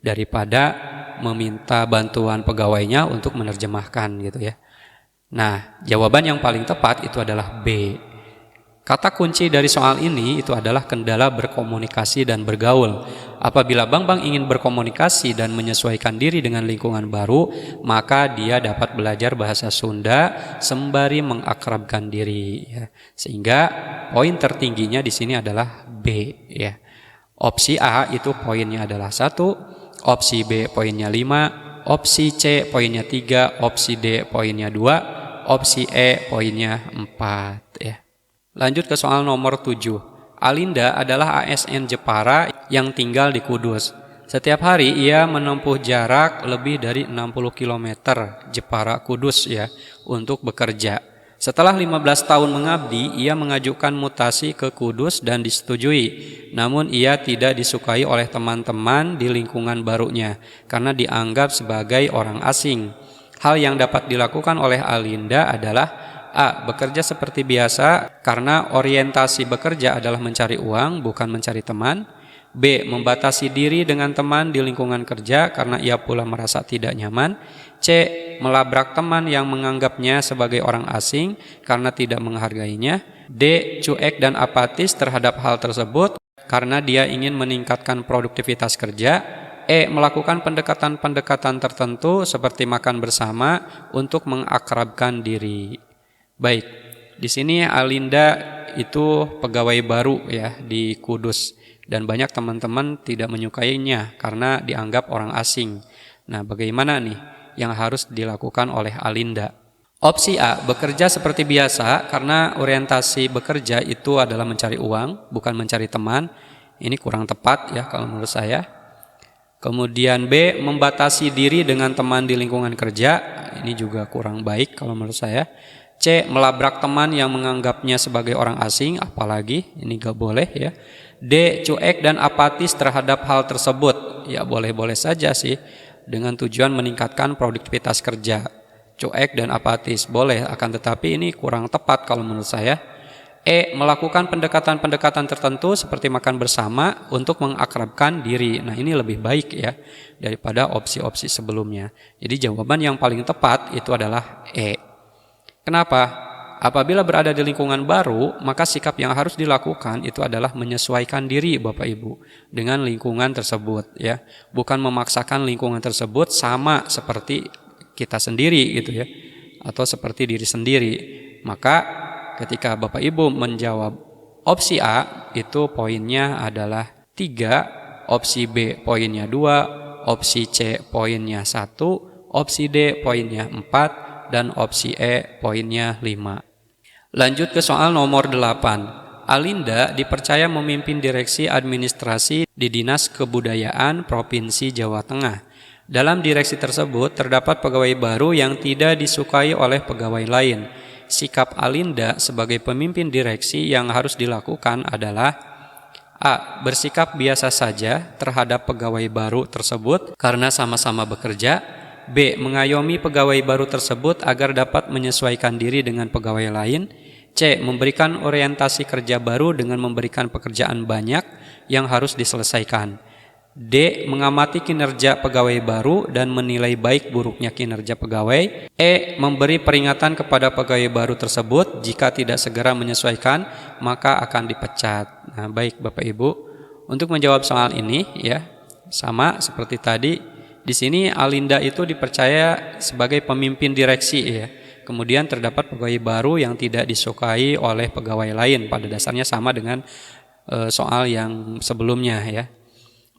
daripada meminta bantuan pegawainya untuk menerjemahkan gitu ya. Nah, jawaban yang paling tepat itu adalah B. Kata kunci dari soal ini itu adalah kendala berkomunikasi dan bergaul. Apabila Bang ingin berkomunikasi dan menyesuaikan diri dengan lingkungan baru, maka dia dapat belajar bahasa Sunda sembari mengakrabkan diri ya. Sehingga poin tertingginya di sini adalah B ya. Opsi A itu poinnya adalah 1, opsi B poinnya 5, opsi C poinnya 3, opsi D poinnya 2, opsi E poinnya 4 ya. Lanjut ke soal nomor 7. Alinda adalah ASN Jepara yang tinggal di Kudus. Setiap hari ia menempuh jarak lebih dari 60 km Jepara Kudus ya untuk bekerja. Setelah 15 tahun mengabdi, ia mengajukan mutasi ke Kudus dan disetujui. Namun ia tidak disukai oleh teman-teman di lingkungan barunya karena dianggap sebagai orang asing. Hal yang dapat dilakukan oleh Alinda adalah A. Bekerja seperti biasa karena orientasi bekerja adalah mencari uang bukan mencari teman. B. Membatasi diri dengan teman di lingkungan kerja karena ia pula merasa tidak nyaman. C. Melabrak teman yang menganggapnya sebagai orang asing karena tidak menghargainya. D. Cuek dan apatis terhadap hal tersebut karena dia ingin meningkatkan produktivitas kerja. E. Melakukan pendekatan-pendekatan tertentu seperti makan bersama untuk mengakrabkan diri. Baik, di sini Alinda itu pegawai baru ya di Kudus dan banyak teman-teman tidak menyukainya karena dianggap orang asing. Nah, bagaimana nih yang harus dilakukan oleh Alinda? Opsi A, bekerja seperti biasa karena orientasi bekerja itu adalah mencari uang, bukan mencari teman. Ini kurang tepat ya kalau menurut saya. Kemudian B, membatasi diri dengan teman di lingkungan kerja. Ini juga kurang baik kalau menurut saya. C. Melabrak teman yang menganggapnya sebagai orang asing, apalagi ini gak boleh ya. D. Cuek dan apatis terhadap hal tersebut, ya boleh-boleh saja sih, dengan tujuan meningkatkan produktivitas kerja. Cuek dan apatis boleh, akan tetapi ini kurang tepat kalau menurut saya. E. Melakukan pendekatan-pendekatan tertentu seperti makan bersama untuk mengakrabkan diri. Nah ini lebih baik ya daripada opsi-opsi sebelumnya. Jadi jawaban yang paling tepat itu adalah E. Kenapa? Apabila berada di lingkungan baru, maka sikap yang harus dilakukan itu adalah menyesuaikan diri Bapak Ibu dengan lingkungan tersebut ya. Bukan memaksakan lingkungan tersebut sama seperti kita sendiri gitu ya, atau seperti diri sendiri. Maka ketika Bapak Ibu menjawab opsi A, itu poinnya adalah 3, opsi B poinnya 2, opsi C poinnya 1, opsi D poinnya 4, dan opsi E poinnya 5. Lanjut ke soal nomor 8. Alinda dipercaya memimpin direksi administrasi di Dinas Kebudayaan Provinsi Jawa Tengah. Dalam direksi tersebut terdapat pegawai baru yang tidak disukai oleh pegawai lain. Sikap Alinda sebagai pemimpin direksi yang harus dilakukan adalah A. Bersikap biasa saja terhadap pegawai baru tersebut karena sama-sama bekerja. B. Mengayomi pegawai baru tersebut agar dapat menyesuaikan diri dengan pegawai lain. C. Memberikan orientasi kerja baru dengan memberikan pekerjaan banyak yang harus diselesaikan. D. Mengamati kinerja pegawai baru dan menilai baik buruknya kinerja pegawai. E. Memberi peringatan kepada pegawai baru tersebut jika tidak segera menyesuaikan maka akan dipecat. Nah, baik Bapak Ibu, untuk menjawab soal ini ya sama seperti tadi. Di sini Alinda itu dipercaya sebagai pemimpin direksi ya. Kemudian terdapat pegawai baru yang tidak disukai oleh pegawai lain. Pada dasarnya sama dengan soal yang sebelumnya ya.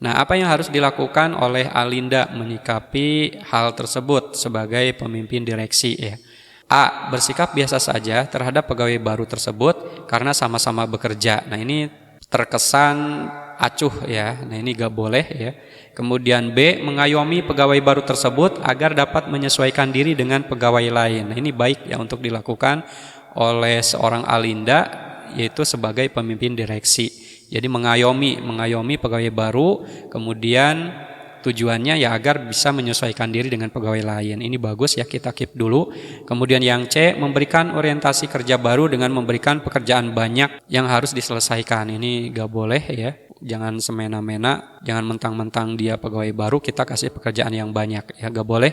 Nah, apa yang harus dilakukan oleh Alinda menyikapi hal tersebut sebagai pemimpin direksi ya? A. Bersikap biasa saja terhadap pegawai baru tersebut karena sama-sama bekerja. Nah, ini terkesan acuh ya. Nah, ini gak boleh ya. Kemudian B. Mengayomi pegawai baru tersebut agar dapat menyesuaikan diri dengan pegawai lain. Nah, ini baik ya untuk dilakukan oleh seorang Alinda, yaitu sebagai pemimpin direksi. Jadi mengayomi pegawai baru, kemudian tujuannya ya agar bisa menyesuaikan diri dengan pegawai lain. Ini bagus ya, kita keep dulu. Kemudian yang C. Memberikan orientasi kerja baru dengan memberikan pekerjaan banyak yang harus diselesaikan. Ini gak boleh ya. Jangan semena-mena, jangan mentang-mentang dia pegawai baru kita kasih pekerjaan yang banyak ya, gak boleh.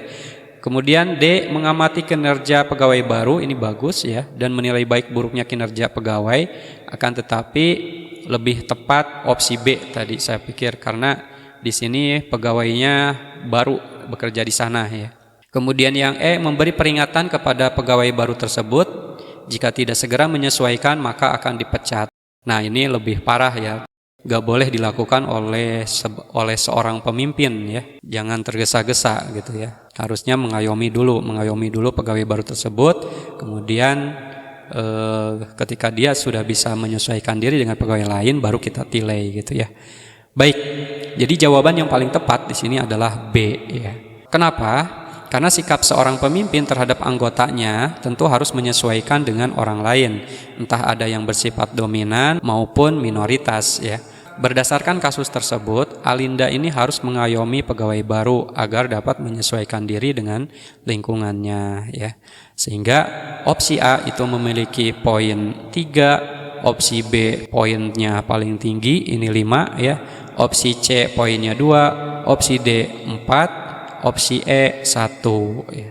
Kemudian D. Mengamati kinerja pegawai baru, ini bagus ya, dan menilai baik buruknya kinerja pegawai. Akan tetapi lebih tepat opsi B tadi saya pikir, karena di sini pegawainya baru bekerja di sana ya. Kemudian yang E. Memberi peringatan kepada pegawai baru tersebut jika tidak segera menyesuaikan maka akan dipecat. Nah, ini lebih parah ya. Gak boleh dilakukan oleh seorang pemimpin ya. Jangan tergesa-gesa gitu ya. Harusnya mengayomi dulu pegawai baru tersebut. Kemudian ketika dia sudah bisa menyesuaikan diri dengan pegawai lain baru kita tilai gitu ya. Baik. Jadi jawaban yang paling tepat di sini adalah B ya. Kenapa? Karena sikap seorang pemimpin terhadap anggotanya tentu harus menyesuaikan dengan orang lain, entah ada yang bersifat dominan maupun minoritas ya. Berdasarkan kasus tersebut, Alinda ini harus mengayomi pegawai baru agar dapat menyesuaikan diri dengan lingkungannya ya. Sehingga opsi A itu memiliki poin 3, opsi B poinnya paling tinggi ini 5 ya. Opsi C poinnya 2, opsi D 4, opsi E 1 ya.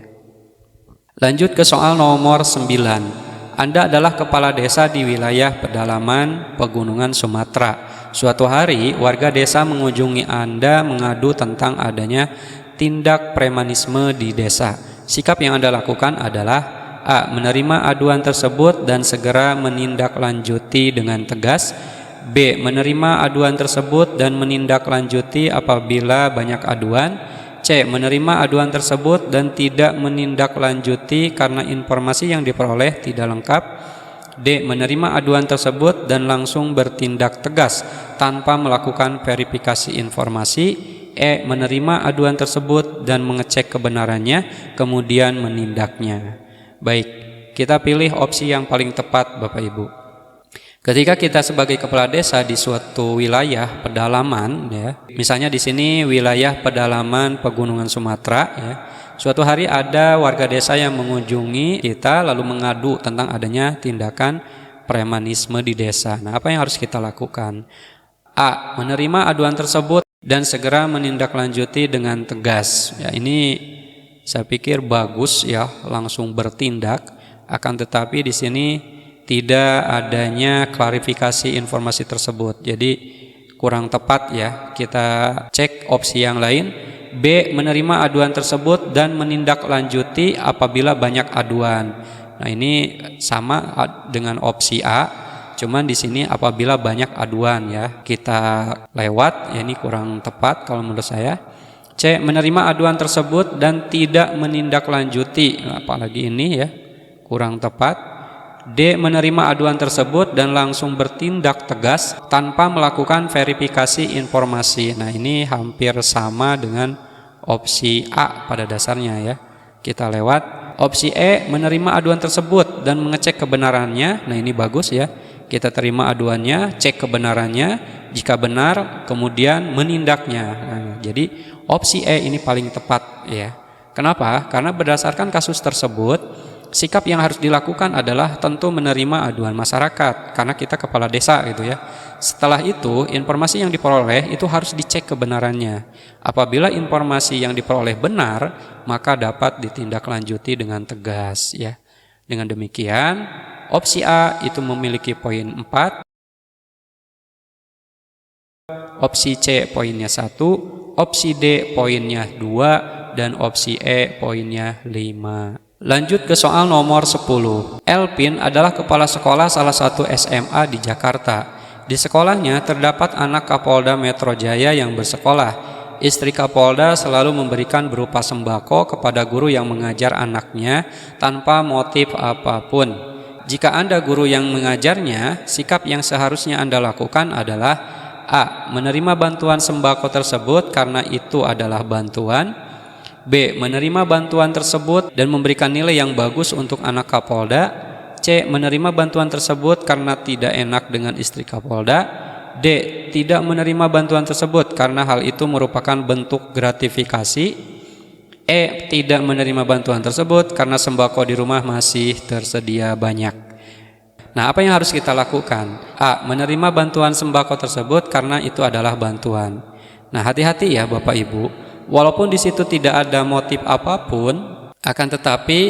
Lanjut ke soal nomor 9. Anda adalah kepala desa di wilayah pedalaman Pegunungan Sumatera. Suatu hari warga desa mengunjungi Anda mengadu tentang adanya tindak premanisme di desa. Sikap yang Anda lakukan adalah A. Menerima aduan tersebut dan segera menindaklanjuti dengan tegas. B. Menerima aduan tersebut dan menindaklanjuti apabila banyak aduan. C. Menerima aduan tersebut dan tidak menindaklanjuti karena informasi yang diperoleh tidak lengkap. D. Menerima aduan tersebut dan langsung bertindak tegas tanpa melakukan verifikasi informasi. E. Menerima aduan tersebut dan mengecek kebenarannya kemudian menindaknya. Baik, kita pilih opsi yang paling tepat Bapak Ibu. Ketika kita sebagai kepala desa di suatu wilayah pedalaman ya, misalnya di sini wilayah pedalaman Pegunungan Sumatera ya, suatu hari ada warga desa yang mengunjungi kita lalu mengadu tentang adanya tindakan premanisme di desa. Nah, apa yang harus kita lakukan? A. Menerima aduan tersebut dan segera menindaklanjuti dengan tegas. Ya, ini saya pikir bagus ya, langsung bertindak. Akan tetapi di sini tidak adanya klarifikasi informasi tersebut. Jadi kurang tepat ya. Kita cek opsi yang lain. B. Menerima aduan tersebut dan menindaklanjuti apabila banyak aduan. Nah, ini sama dengan opsi A, cuman di sini apabila banyak aduan ya. Kita lewat, ya ini kurang tepat kalau menurut saya. C. Menerima aduan tersebut dan tidak menindaklanjuti. Nah, apalagi ini ya, kurang tepat. D. Menerima aduan tersebut dan langsung bertindak tegas tanpa melakukan verifikasi informasi. Nah, ini hampir sama dengan opsi A pada dasarnya ya. Kita lewat. Opsi E. Menerima aduan tersebut dan mengecek kebenarannya. Nah, ini bagus ya. Kita terima aduannya, cek kebenarannya. Jika benar, kemudian menindaknya. Nah, jadi opsi E ini paling tepat ya. Kenapa? Karena berdasarkan kasus tersebut, sikap yang harus dilakukan adalah tentu menerima aduan masyarakat karena kita kepala desa gitu ya. Setelah itu informasi yang diperoleh itu harus dicek kebenarannya. Apabila informasi yang diperoleh benar, maka dapat ditindaklanjuti dengan tegas ya. Dengan demikian, opsi A itu memiliki poin 4, opsi C poinnya 1, opsi D poinnya 2, dan opsi E poinnya 5. Lanjut ke soal nomor 10. Elpin adalah kepala sekolah salah satu SMA di Jakarta. Di sekolahnya terdapat anak Kapolda Metro Jaya yang bersekolah. Istri Kapolda selalu memberikan berupa sembako kepada guru yang mengajar anaknya tanpa motif apapun. Jika Anda guru yang mengajarnya, sikap yang seharusnya Anda lakukan adalah A. Menerima bantuan sembako tersebut karena itu adalah bantuan. B. Menerima bantuan tersebut dan memberikan nilai yang bagus untuk anak Kapolda. C. Menerima bantuan tersebut karena tidak enak dengan istri Kapolda. D. Tidak menerima bantuan tersebut karena hal itu merupakan bentuk gratifikasi. E. Tidak menerima bantuan tersebut karena sembako di rumah masih tersedia banyak. Nah, apa yang harus kita lakukan? A. Menerima bantuan sembako tersebut karena itu adalah bantuan. Nah, hati-hati ya Bapak Ibu. Walaupun di situ tidak ada motif apapun, akan tetapi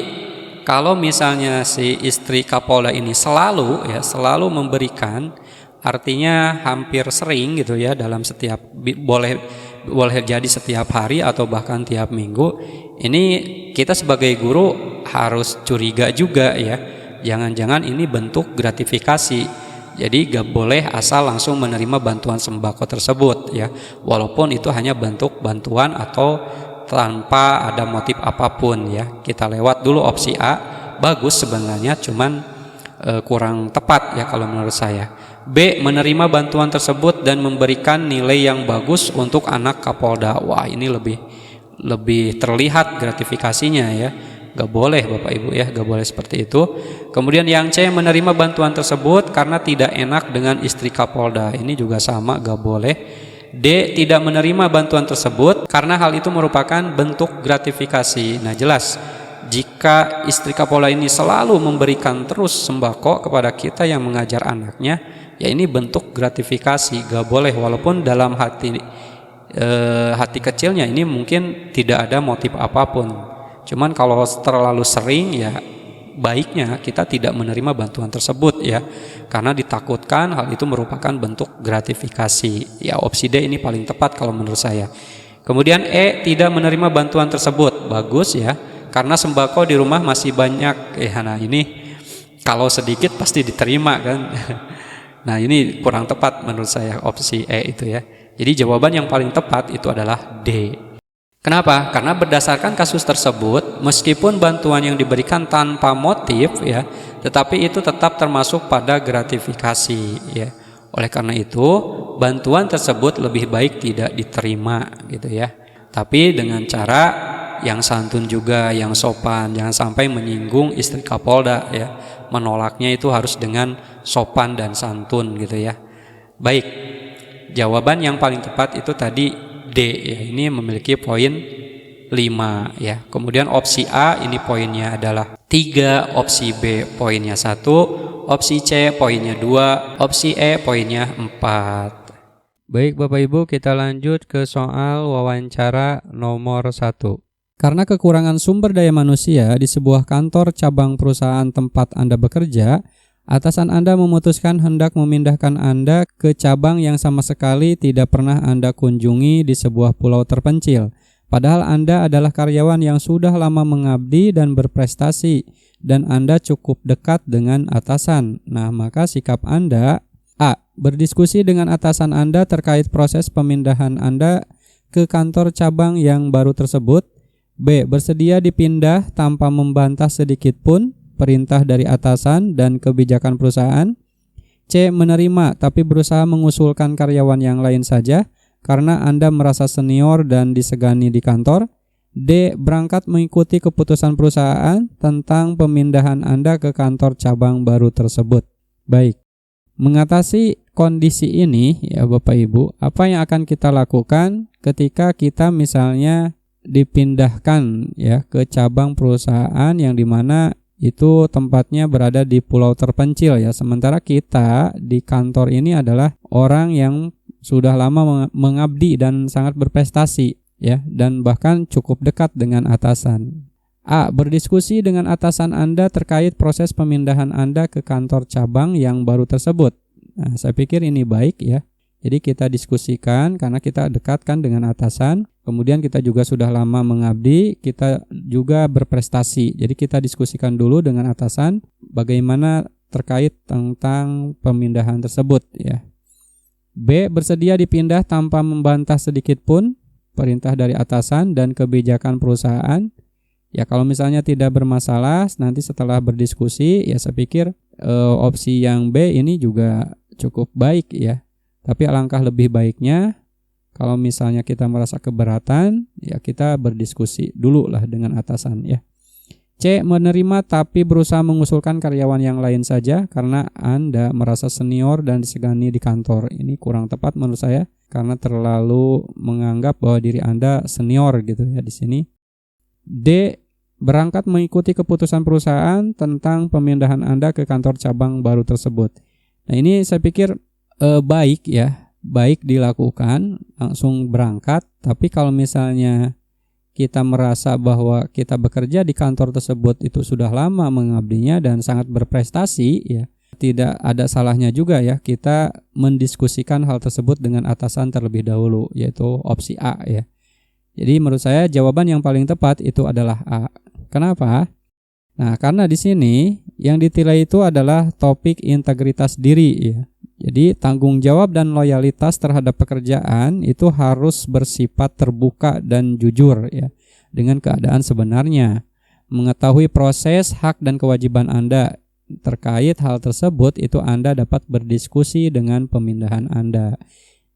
kalau misalnya si istri Kapolda ini selalu memberikan, artinya hampir sering gitu ya, dalam setiap boleh jadi setiap hari atau bahkan tiap minggu, ini kita sebagai guru harus curiga juga ya. Jangan-jangan ini bentuk gratifikasi. Jadi gak boleh asal langsung menerima bantuan sembako tersebut ya, walaupun itu hanya bentuk bantuan atau tanpa ada motif apapun ya. Kita lewat dulu opsi A, bagus sebenarnya, cuman kurang tepat ya kalau menurut saya. B. Menerima bantuan tersebut dan memberikan nilai yang bagus untuk anak Kapolda. Wah, ini lebih terlihat gratifikasinya ya. Gak boleh Bapak Ibu ya, gak boleh seperti itu. Kemudian yang C. Menerima bantuan tersebut karena tidak enak dengan istri Kapolda. Ini juga sama, gak boleh. D. Tidak menerima bantuan tersebut karena hal itu merupakan bentuk gratifikasi. Nah, jelas jika istri Kapolda ini selalu memberikan terus sembako kepada kita yang mengajar anaknya, ya ini bentuk gratifikasi, gak boleh. Walaupun dalam hati kecilnya ini mungkin tidak ada motif apapun. Cuman kalau terlalu sering ya baiknya kita tidak menerima bantuan tersebut ya, karena ditakutkan hal itu merupakan bentuk gratifikasi. Ya, opsi D ini paling tepat kalau menurut saya. Kemudian E. Tidak menerima bantuan tersebut. Bagus ya, karena sembako di rumah masih banyak ya. Nah, ini kalau sedikit pasti diterima kan. Nah, ini kurang tepat menurut saya opsi E itu ya. Jadi jawaban yang paling tepat itu adalah D. Kenapa? Karena berdasarkan kasus tersebut, meskipun bantuan yang diberikan tanpa motif ya, tetapi itu tetap termasuk pada gratifikasi ya. Oleh karena itu, bantuan tersebut lebih baik tidak diterima gitu ya. Tapi dengan cara yang santun juga, yang sopan, jangan sampai menyinggung istri Kapolda ya. Menolaknya itu harus dengan sopan dan santun gitu ya. Baik, jawaban yang paling tepat itu tadi D ya. Ini memiliki poin 5 ya. Kemudian opsi A ini poinnya adalah 3, opsi B poinnya 1, opsi C poinnya 2, opsi E poinnya 4. Baik Bapak Ibu, kita lanjut ke soal wawancara nomor 1. Karena kekurangan sumber daya manusia di sebuah kantor cabang perusahaan tempat Anda bekerja, atasan Anda memutuskan hendak memindahkan Anda ke cabang yang sama sekali tidak pernah Anda kunjungi di sebuah pulau terpencil. Padahal Anda adalah karyawan yang sudah lama mengabdi dan berprestasi, dan Anda cukup dekat dengan atasan. Nah, maka sikap Anda: A. Berdiskusi dengan atasan Anda terkait proses pemindahan Anda ke kantor cabang yang baru tersebut. B. Bersedia dipindah tanpa membantah sedikit pun perintah dari atasan dan kebijakan perusahaan. C. Menerima tapi berusaha mengusulkan karyawan yang lain saja karena Anda merasa senior dan disegani di kantor. D. Berangkat mengikuti keputusan perusahaan tentang pemindahan Anda ke kantor cabang baru tersebut. Baik, mengatasi kondisi ini ya Bapak Ibu, apa yang akan kita lakukan ketika kita misalnya dipindahkan ya ke cabang perusahaan yang dimana itu tempatnya berada di pulau terpencil ya, sementara kita di kantor ini adalah orang yang sudah lama mengabdi dan sangat berprestasi ya, dan bahkan cukup dekat dengan atasan. A. Berdiskusi dengan atasan Anda terkait proses pemindahan Anda ke kantor cabang yang baru tersebut. Nah, saya pikir ini baik ya. Jadi kita diskusikan karena kita dekatkan dengan atasan, kemudian kita juga sudah lama mengabdi, kita juga berprestasi. Jadi kita diskusikan dulu dengan atasan bagaimana terkait tentang pemindahan tersebut ya. B. Bersedia dipindah tanpa membantah sedikit pun perintah dari atasan dan kebijakan perusahaan. Ya, kalau misalnya tidak bermasalah, nanti setelah berdiskusi ya saya pikir opsi yang B ini juga cukup baik ya. Tapi alangkah lebih baiknya kalau misalnya kita merasa keberatan, ya kita berdiskusi dulu lah dengan atasan ya. C. Menerima tapi berusaha mengusulkan karyawan yang lain saja karena Anda merasa senior dan disegani di kantor. Ini kurang tepat menurut saya karena terlalu menganggap bahwa diri Anda senior gitu ya di sini. D. Berangkat mengikuti keputusan perusahaan tentang pemindahan Anda ke kantor cabang baru tersebut. Nah, ini saya pikir baik ya, baik dilakukan, langsung berangkat. Tapi kalau misalnya kita merasa bahwa kita bekerja di kantor tersebut itu sudah lama mengabdinya dan sangat berprestasi ya, tidak ada salahnya juga ya kita mendiskusikan hal tersebut dengan atasan terlebih dahulu, yaitu opsi A ya. Jadi menurut saya jawaban yang paling tepat itu adalah A. Kenapa? Nah, karena di sini yang ditilai itu adalah topik integritas diri ya. Jadi tanggung jawab dan loyalitas terhadap pekerjaan itu harus bersifat terbuka dan jujur ya, dengan keadaan sebenarnya. Mengetahui proses, hak dan kewajiban Anda terkait hal tersebut itu Anda dapat berdiskusi dengan pemindahan Anda.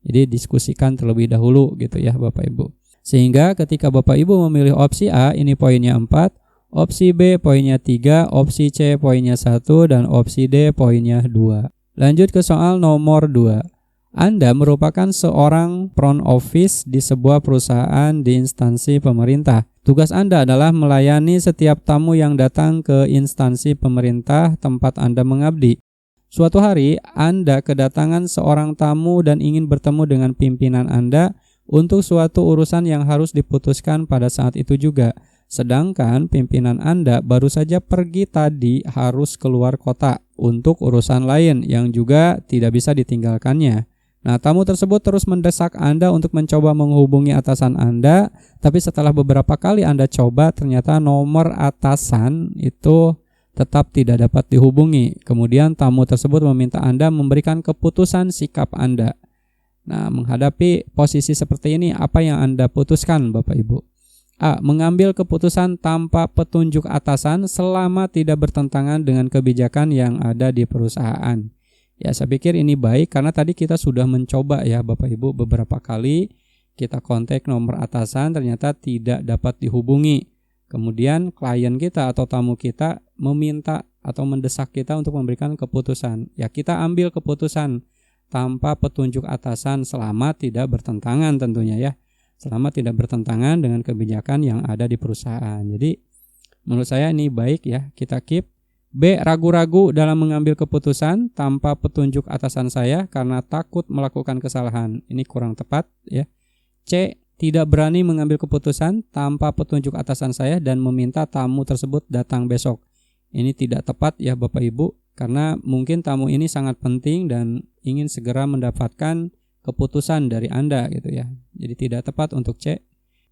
Jadi diskusikan terlebih dahulu gitu ya Bapak Ibu. Sehingga ketika Bapak Ibu memilih opsi A, ini poinnya 4, opsi B poinnya 3, opsi C poinnya 1, dan opsi D poinnya 2. Lanjut ke soal nomor 2. Anda merupakan seorang front office di sebuah perusahaan di instansi pemerintah. Tugas Anda adalah melayani setiap tamu yang datang ke instansi pemerintah tempat Anda mengabdi. Suatu hari, Anda kedatangan seorang tamu dan ingin bertemu dengan pimpinan Anda untuk suatu urusan yang harus diputuskan pada saat itu juga. Sedangkan pimpinan Anda baru saja pergi tadi harus keluar kota untuk urusan lain yang juga tidak bisa ditinggalkannya. Nah, tamu tersebut terus mendesak Anda untuk mencoba menghubungi atasan Anda, tapi setelah beberapa kali Anda coba, ternyata nomor atasan itu tetap tidak dapat dihubungi. Kemudian tamu tersebut meminta Anda memberikan keputusan sikap Anda. Nah, menghadapi posisi seperti ini, apa yang Anda putuskan, Bapak Ibu? A. Mengambil keputusan tanpa petunjuk atasan selama tidak bertentangan dengan kebijakan yang ada di perusahaan. Ya, saya pikir ini baik karena tadi kita sudah mencoba ya Bapak Ibu beberapa kali kita kontak nomor atasan ternyata tidak dapat dihubungi. Kemudian klien kita atau tamu kita meminta atau mendesak kita untuk memberikan keputusan. Ya, kita ambil keputusan tanpa petunjuk atasan selama tidak bertentangan tentunya ya. Selama tidak bertentangan dengan kebijakan yang ada di perusahaan. Jadi menurut saya ini baik ya, kita keep. B. Ragu-ragu dalam mengambil keputusan tanpa petunjuk atasan saya karena takut melakukan kesalahan. Ini kurang tepat ya. C. Tidak berani mengambil keputusan tanpa petunjuk atasan saya dan meminta tamu tersebut datang besok. Ini tidak tepat ya Bapak Ibu, karena mungkin tamu ini sangat penting dan ingin segera mendapatkan keputusan dari Anda gitu ya. Jadi tidak tepat untuk C.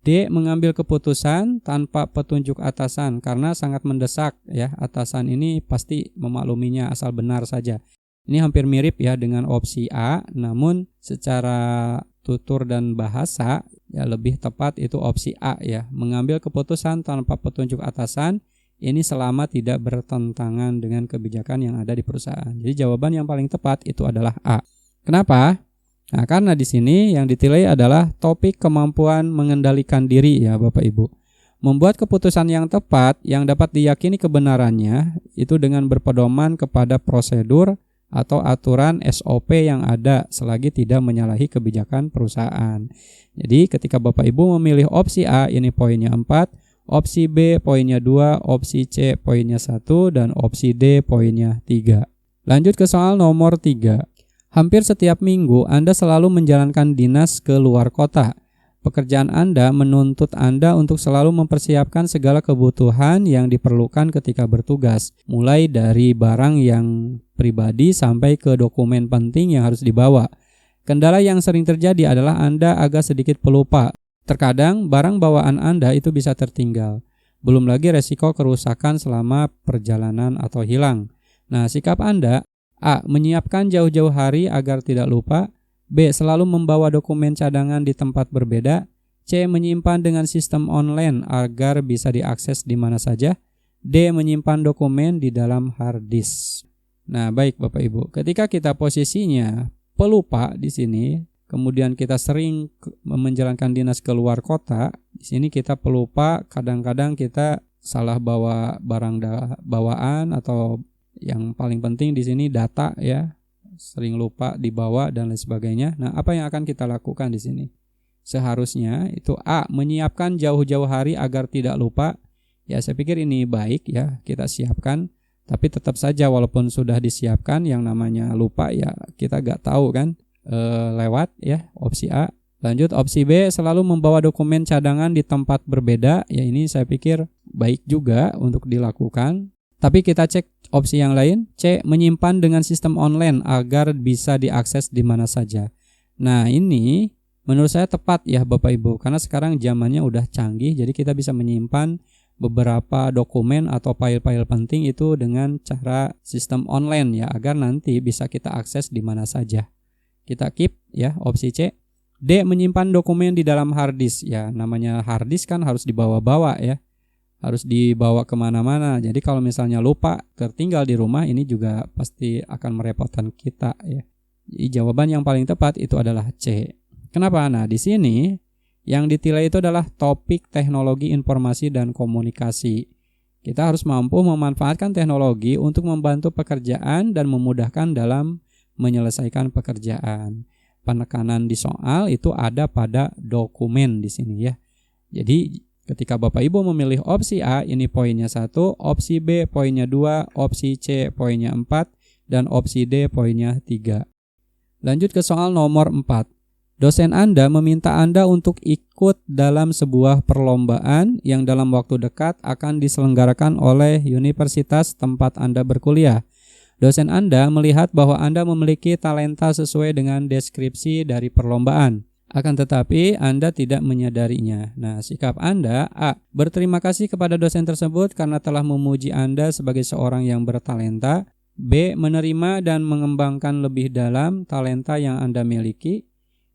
D. Mengambil keputusan tanpa petunjuk atasan karena sangat mendesak ya. Atasan ini pasti memakluminya asal benar saja. Ini hampir mirip ya dengan opsi A, namun secara tutur dan bahasa ya lebih tepat itu opsi A ya. Mengambil keputusan tanpa petunjuk atasan ini selama tidak bertentangan dengan kebijakan yang ada di perusahaan. Jadi jawaban yang paling tepat itu adalah A. Kenapa? Nah, karena di sini yang ditilai adalah topik kemampuan mengendalikan diri ya Bapak Ibu. Membuat keputusan yang tepat yang dapat diyakini kebenarannya itu dengan berpedoman kepada prosedur atau aturan SOP yang ada selagi tidak menyalahi kebijakan perusahaan. Jadi ketika Bapak Ibu memilih opsi A ini poinnya 4, opsi B poinnya 2, opsi C poinnya 1, dan opsi D poinnya 3. Lanjut ke soal nomor 3. Hampir setiap minggu Anda selalu menjalankan dinas ke luar kota. Pekerjaan Anda menuntut Anda untuk selalu mempersiapkan segala kebutuhan yang diperlukan ketika bertugas, mulai dari barang yang pribadi sampai ke dokumen penting yang harus dibawa. Kendala yang sering terjadi adalah Anda agak sedikit pelupa. Terkadang barang bawaan Anda itu bisa tertinggal. Belum lagi resiko kerusakan selama perjalanan atau hilang. Nah, sikap Anda: A. Menyiapkan jauh-jauh hari agar tidak lupa. B. Selalu membawa dokumen cadangan di tempat berbeda. C. Menyimpan dengan sistem online agar bisa diakses di mana saja. D. Menyimpan dokumen di dalam hard disk. Nah, baik Bapak Ibu, ketika kita posisinya pelupa di sini, kemudian kita sering menjalankan dinas ke luar kota, di sini kita pelupa, kadang-kadang kita salah bawa barang bawaan atau yang paling penting di sini data ya, sering lupa dibawa dan lain sebagainya. Nah, apa yang akan kita lakukan di sini? Seharusnya itu A. Menyiapkan jauh-jauh hari agar tidak lupa. Ya, saya pikir ini baik ya, kita siapkan. Tapi tetap saja walaupun sudah disiapkan, yang namanya lupa ya kita gak tahu kan, lewat ya, opsi A. Lanjut opsi B. Selalu membawa dokumen cadangan di tempat berbeda. Ya, ini saya pikir baik juga untuk dilakukan. Tapi kita cek opsi yang lain. C. Menyimpan dengan sistem online agar bisa diakses di mana saja. Nah, ini menurut saya tepat ya Bapak Ibu, karena sekarang zamannya udah canggih, jadi kita bisa menyimpan beberapa dokumen atau file-file penting itu dengan cara sistem online ya, agar nanti bisa kita akses di mana saja. Kita keep ya opsi C. D. Menyimpan dokumen di dalam hard disk. Ya, namanya hard disk kan harus dibawa-bawa ya, harus dibawa kemana-mana. Jadi kalau misalnya lupa tertinggal di rumah, ini juga pasti akan merepotkan kita ya. Jadi jawaban yang paling tepat itu adalah C. Kenapa? Nah, di sini yang ditilai itu adalah topik teknologi informasi dan komunikasi. Kita harus mampu memanfaatkan teknologi untuk membantu pekerjaan dan memudahkan dalam menyelesaikan pekerjaan. Penekanan di soal itu ada pada dokumen di sini ya. Jadi ketika Bapak Ibu memilih opsi A, ini poinnya 1, opsi B poinnya 2, opsi C poinnya 4, dan opsi D poinnya 3. Lanjut ke soal nomor 4. Dosen Anda meminta Anda untuk ikut dalam sebuah perlombaan yang dalam waktu dekat akan diselenggarakan oleh universitas tempat Anda berkuliah. Dosen Anda melihat bahwa Anda memiliki talenta sesuai dengan deskripsi dari perlombaan. Akan tetapi Anda tidak menyadarinya. Nah, sikap Anda: A. Berterima kasih kepada dosen tersebut karena telah memuji Anda sebagai seorang yang bertalenta. B. Menerima dan mengembangkan lebih dalam talenta yang Anda miliki.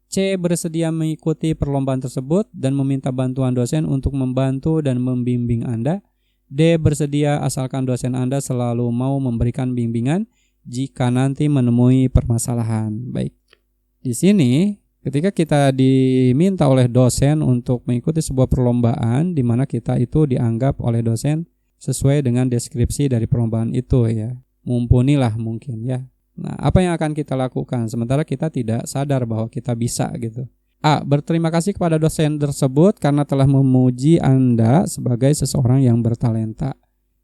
C. Bersedia mengikuti perlombaan tersebut dan meminta bantuan dosen untuk membantu dan membimbing Anda. D. Bersedia asalkan dosen Anda selalu mau memberikan bimbingan jika nanti menemui permasalahan. Baik. Di sini Ketika kita diminta oleh dosen untuk mengikuti sebuah perlombaan di mana kita itu dianggap oleh dosen sesuai dengan deskripsi dari perlombaan itu ya. Mumpuni lah mungkin ya. Nah, apa yang akan kita lakukan sementara kita tidak sadar bahwa kita bisa gitu? A. Berterima kasih kepada dosen tersebut karena telah memuji Anda sebagai seseorang yang bertalenta.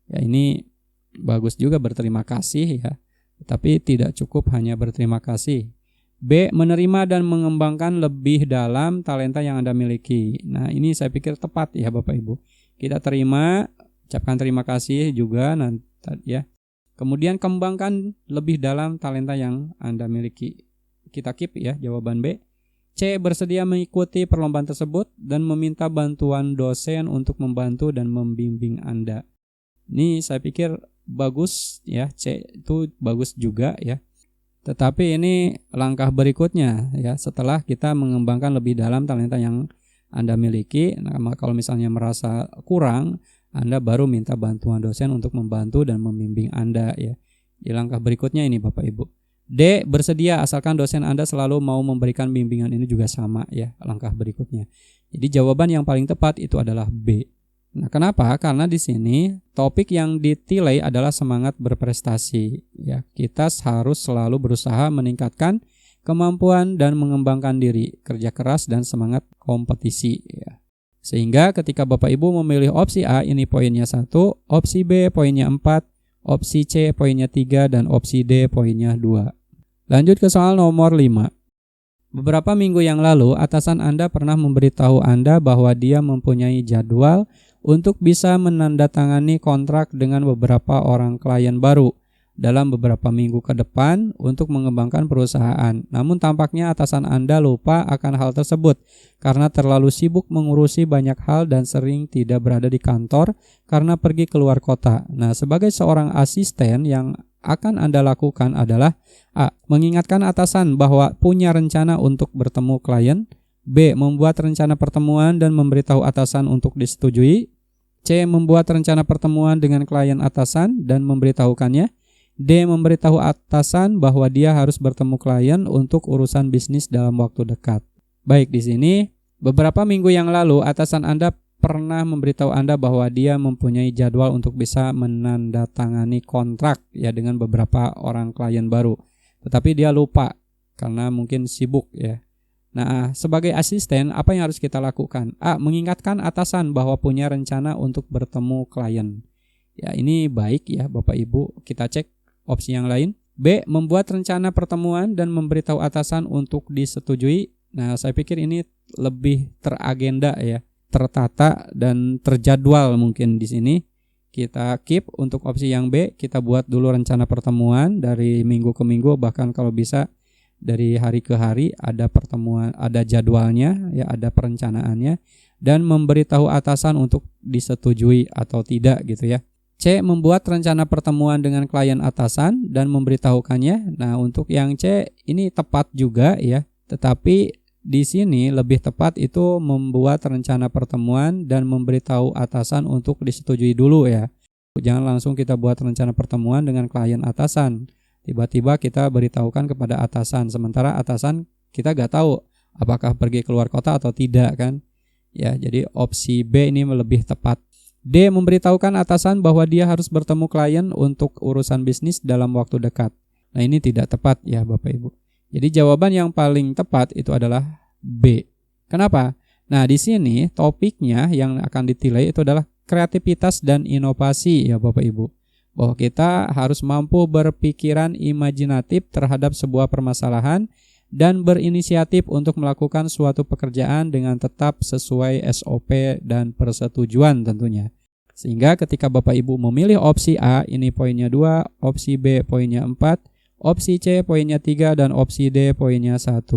Ya, ini bagus juga berterima kasih ya. Tapi tidak cukup hanya berterima kasih. B. Menerima dan mengembangkan lebih dalam talenta yang Anda miliki. Nah, ini saya pikir tepat ya Bapak Ibu. Kita terima, ucapkan terima kasih juga nanti ya. Kemudian kembangkan lebih dalam talenta yang Anda miliki. Kita keep ya jawaban B. C. Bersedia mengikuti perlombaan tersebut dan meminta bantuan dosen untuk membantu dan membimbing Anda. Ini saya pikir bagus ya, C itu bagus juga ya. Tetapi ini langkah berikutnya ya, setelah kita mengembangkan lebih dalam talenta yang Anda miliki. Nah, kalau misalnya merasa kurang, Anda baru minta bantuan dosen untuk membantu dan membimbing Anda ya. Di langkah berikutnya ini Bapak Ibu. D. Bersedia asalkan dosen Anda selalu mau memberikan bimbingan, ini juga sama ya langkah berikutnya. Jadi jawaban yang paling tepat itu adalah B. Nah, kenapa? Karena di sini topik yang ditilai adalah semangat berprestasi ya. Kita harus selalu berusaha meningkatkan kemampuan dan mengembangkan diri, kerja keras dan semangat kompetisi ya. Sehingga ketika Bapak Ibu memilih opsi A ini poinnya 1, opsi B poinnya 4, opsi C poinnya 3 dan opsi D poinnya 2. Lanjut ke soal nomor 5. Beberapa minggu yang lalu, atasan Anda pernah memberitahu Anda bahwa dia mempunyai jadwal untuk bisa menandatangani kontrak dengan beberapa orang klien baru dalam beberapa minggu ke depan untuk mengembangkan perusahaan. Namun tampaknya atasan Anda lupa akan hal tersebut karena terlalu sibuk mengurusi banyak hal dan sering tidak berada di kantor karena pergi keluar kota. Nah, sebagai seorang asisten yang akan Anda lakukan adalah A. Mengingatkan atasan bahwa punya rencana untuk bertemu klien. B. Membuat rencana pertemuan dan memberitahu atasan untuk disetujui. C. Membuat rencana pertemuan dengan klien atasan dan memberitahukannya. D. Memberitahu atasan bahwa dia harus bertemu klien untuk urusan bisnis dalam waktu dekat. Baik, di sini beberapa minggu yang lalu atasan Anda pernah memberitahu Anda bahwa dia mempunyai jadwal untuk bisa menandatangani kontrak ya dengan beberapa orang klien baru. Tetapi dia lupa karena mungkin sibuk ya. Nah, sebagai asisten apa yang harus kita lakukan? A. Mengingatkan atasan bahwa punya rencana untuk bertemu klien. Ya, ini baik ya Bapak Ibu. Kita cek opsi yang lain. B. Membuat rencana pertemuan dan memberitahu atasan untuk disetujui. Nah, saya pikir ini lebih teragenda ya, tertata dan terjadwal mungkin di sini. Kita keep untuk opsi yang B, kita buat dulu rencana pertemuan dari minggu ke minggu, bahkan kalau bisa dari hari ke hari ada pertemuan, ada jadwalnya ya, ada perencanaannya dan memberitahu atasan untuk disetujui atau tidak gitu ya. C. Membuat rencana pertemuan dengan klien atasan dan memberitahukannya. Nah, untuk yang C ini tepat juga ya, tetapi di sini lebih tepat itu membuat rencana pertemuan dan memberitahu atasan untuk disetujui dulu ya. Jangan langsung kita buat rencana pertemuan dengan klien atasan. Tiba-tiba kita beritahukan kepada atasan, sementara atasan kita gak tahu apakah pergi keluar kota atau tidak kan. Ya, jadi opsi B ini lebih tepat. D. Memberitahukan atasan bahwa dia harus bertemu klien untuk urusan bisnis dalam waktu dekat. Nah, ini tidak tepat ya Bapak Ibu. Jadi jawaban yang paling tepat itu adalah B. Kenapa? Nah, di sini topiknya yang akan ditilai itu adalah kreativitas dan inovasi ya Bapak Ibu. Bahwa kita harus mampu berpikiran imajinatif terhadap sebuah permasalahan dan berinisiatif untuk melakukan suatu pekerjaan dengan tetap sesuai SOP dan persetujuan tentunya. Sehingga ketika Bapak Ibu memilih opsi A, ini poinnya 2, opsi B poinnya 4, opsi C poinnya 3, dan opsi D poinnya 1.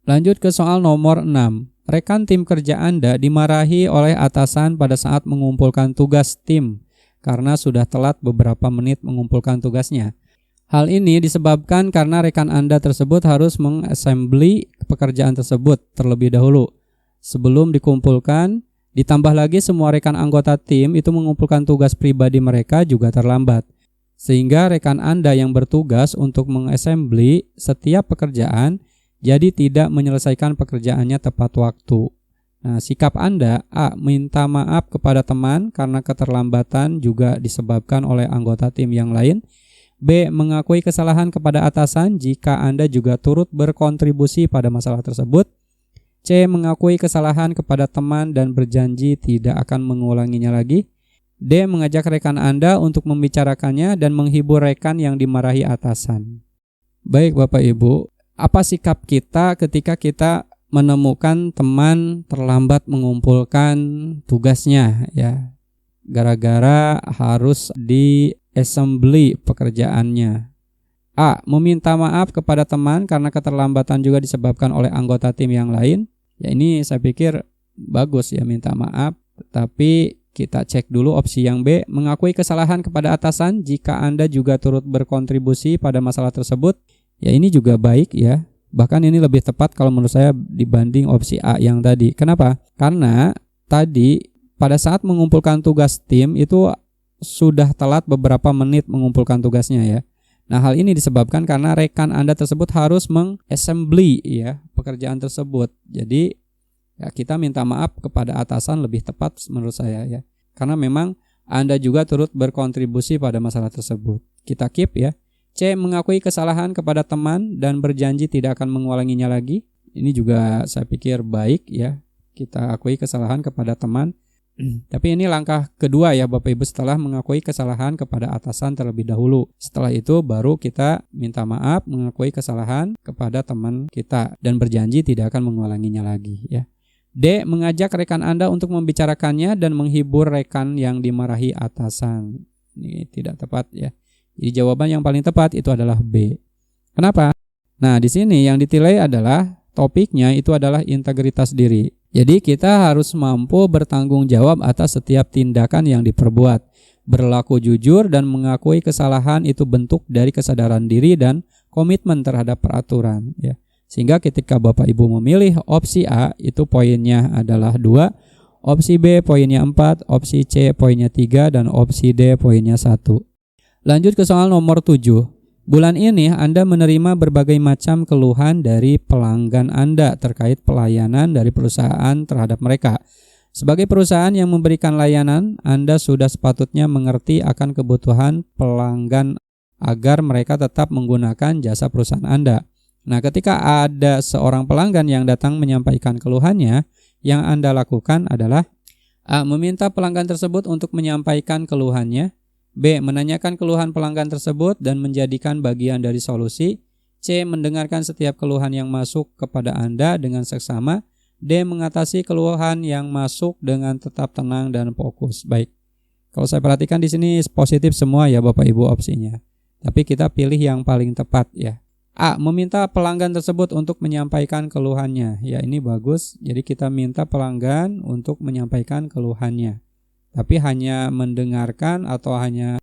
Lanjut ke soal nomor 6. Rekan tim kerja Anda dimarahi oleh atasan pada saat mengumpulkan tugas tim karena sudah telat beberapa menit mengumpulkan tugasnya. Hal ini disebabkan karena rekan Anda tersebut harus mengassembly pekerjaan tersebut terlebih dahulu sebelum dikumpulkan. Ditambah lagi semua rekan anggota tim itu mengumpulkan tugas pribadi mereka juga terlambat. Sehingga rekan Anda yang bertugas untuk mengassembly setiap pekerjaan jadi tidak menyelesaikan pekerjaannya tepat waktu. Nah, sikap Anda, A. Minta maaf kepada teman karena keterlambatan juga disebabkan oleh anggota tim yang lain. B. Mengakui kesalahan kepada atasan jika Anda juga turut berkontribusi pada masalah tersebut. C. Mengakui kesalahan kepada teman dan berjanji tidak akan mengulanginya lagi. D. Mengajak rekan Anda untuk membicarakannya dan menghibur rekan yang dimarahi atasan. Baik Bapak Ibu, apa sikap kita ketika kita menemukan teman terlambat mengumpulkan tugasnya ya, gara-gara harus di-assembly pekerjaannya? A. Meminta maaf kepada teman karena keterlambatan juga disebabkan oleh anggota tim yang lain. Ya, ini saya pikir bagus ya, minta maaf, tapi kita cek dulu opsi yang B. Mengakui kesalahan kepada atasan jika Anda juga turut berkontribusi pada masalah tersebut. Ya, ini juga baik ya. Bahkan ini lebih tepat kalau menurut saya dibanding opsi A yang tadi. Kenapa? Karena tadi pada saat mengumpulkan tugas tim itu sudah telat beberapa menit mengumpulkan tugasnya ya. Nah, hal ini disebabkan karena rekan Anda tersebut harus mengassembly ya pekerjaan tersebut. Jadi ya, kita minta maaf kepada atasan lebih tepat menurut saya ya. Karena memang Anda juga turut berkontribusi pada masalah tersebut. Kita keep ya. C. Mengakui kesalahan kepada teman dan berjanji tidak akan mengulanginya lagi. Ini juga saya pikir baik ya. Kita akui kesalahan kepada teman. Tapi ini langkah kedua ya Bapak Ibu, setelah mengakui kesalahan kepada atasan terlebih dahulu. Setelah itu baru kita minta maaf, mengakui kesalahan kepada teman kita dan berjanji tidak akan mengulanginya lagi ya. D. Mengajak rekan Anda untuk membicarakannya dan menghibur rekan yang dimarahi atasan. Ini tidak tepat ya. Jadi jawaban yang paling tepat itu adalah B. Kenapa? Nah, di sini yang ditilai adalah topiknya itu adalah integritas diri. Jadi kita harus mampu bertanggung jawab atas setiap tindakan yang diperbuat. Berlaku jujur dan mengakui kesalahan itu bentuk dari kesadaran diri dan komitmen terhadap peraturan ya. Sehingga ketika Bapak Ibu memilih opsi A itu poinnya adalah 2, opsi B poinnya 4, opsi C poinnya 3, dan opsi D poinnya 1. Lanjut ke soal nomor 7. Bulan ini Anda menerima berbagai macam keluhan dari pelanggan Anda terkait pelayanan dari perusahaan terhadap mereka. Sebagai perusahaan yang memberikan layanan, Anda sudah sepatutnya mengerti akan kebutuhan pelanggan agar mereka tetap menggunakan jasa perusahaan Anda. Nah, ketika ada seorang pelanggan yang datang menyampaikan keluhannya, yang Anda lakukan adalah A. Meminta pelanggan tersebut untuk menyampaikan keluhannya. B. Menanyakan keluhan pelanggan tersebut dan menjadikan bagian dari solusi. C. Mendengarkan setiap keluhan yang masuk kepada Anda dengan seksama. D. Mengatasi keluhan yang masuk dengan tetap tenang dan fokus. Baik, kalau saya perhatikan di sini positif semua ya Bapak Ibu opsinya. Tapi kita pilih yang paling tepat ya. A. Meminta pelanggan tersebut untuk menyampaikan keluhannya. Ya, ini bagus. Jadi kita minta pelanggan untuk menyampaikan keluhannya. Tapi hanya mendengarkan atau hanya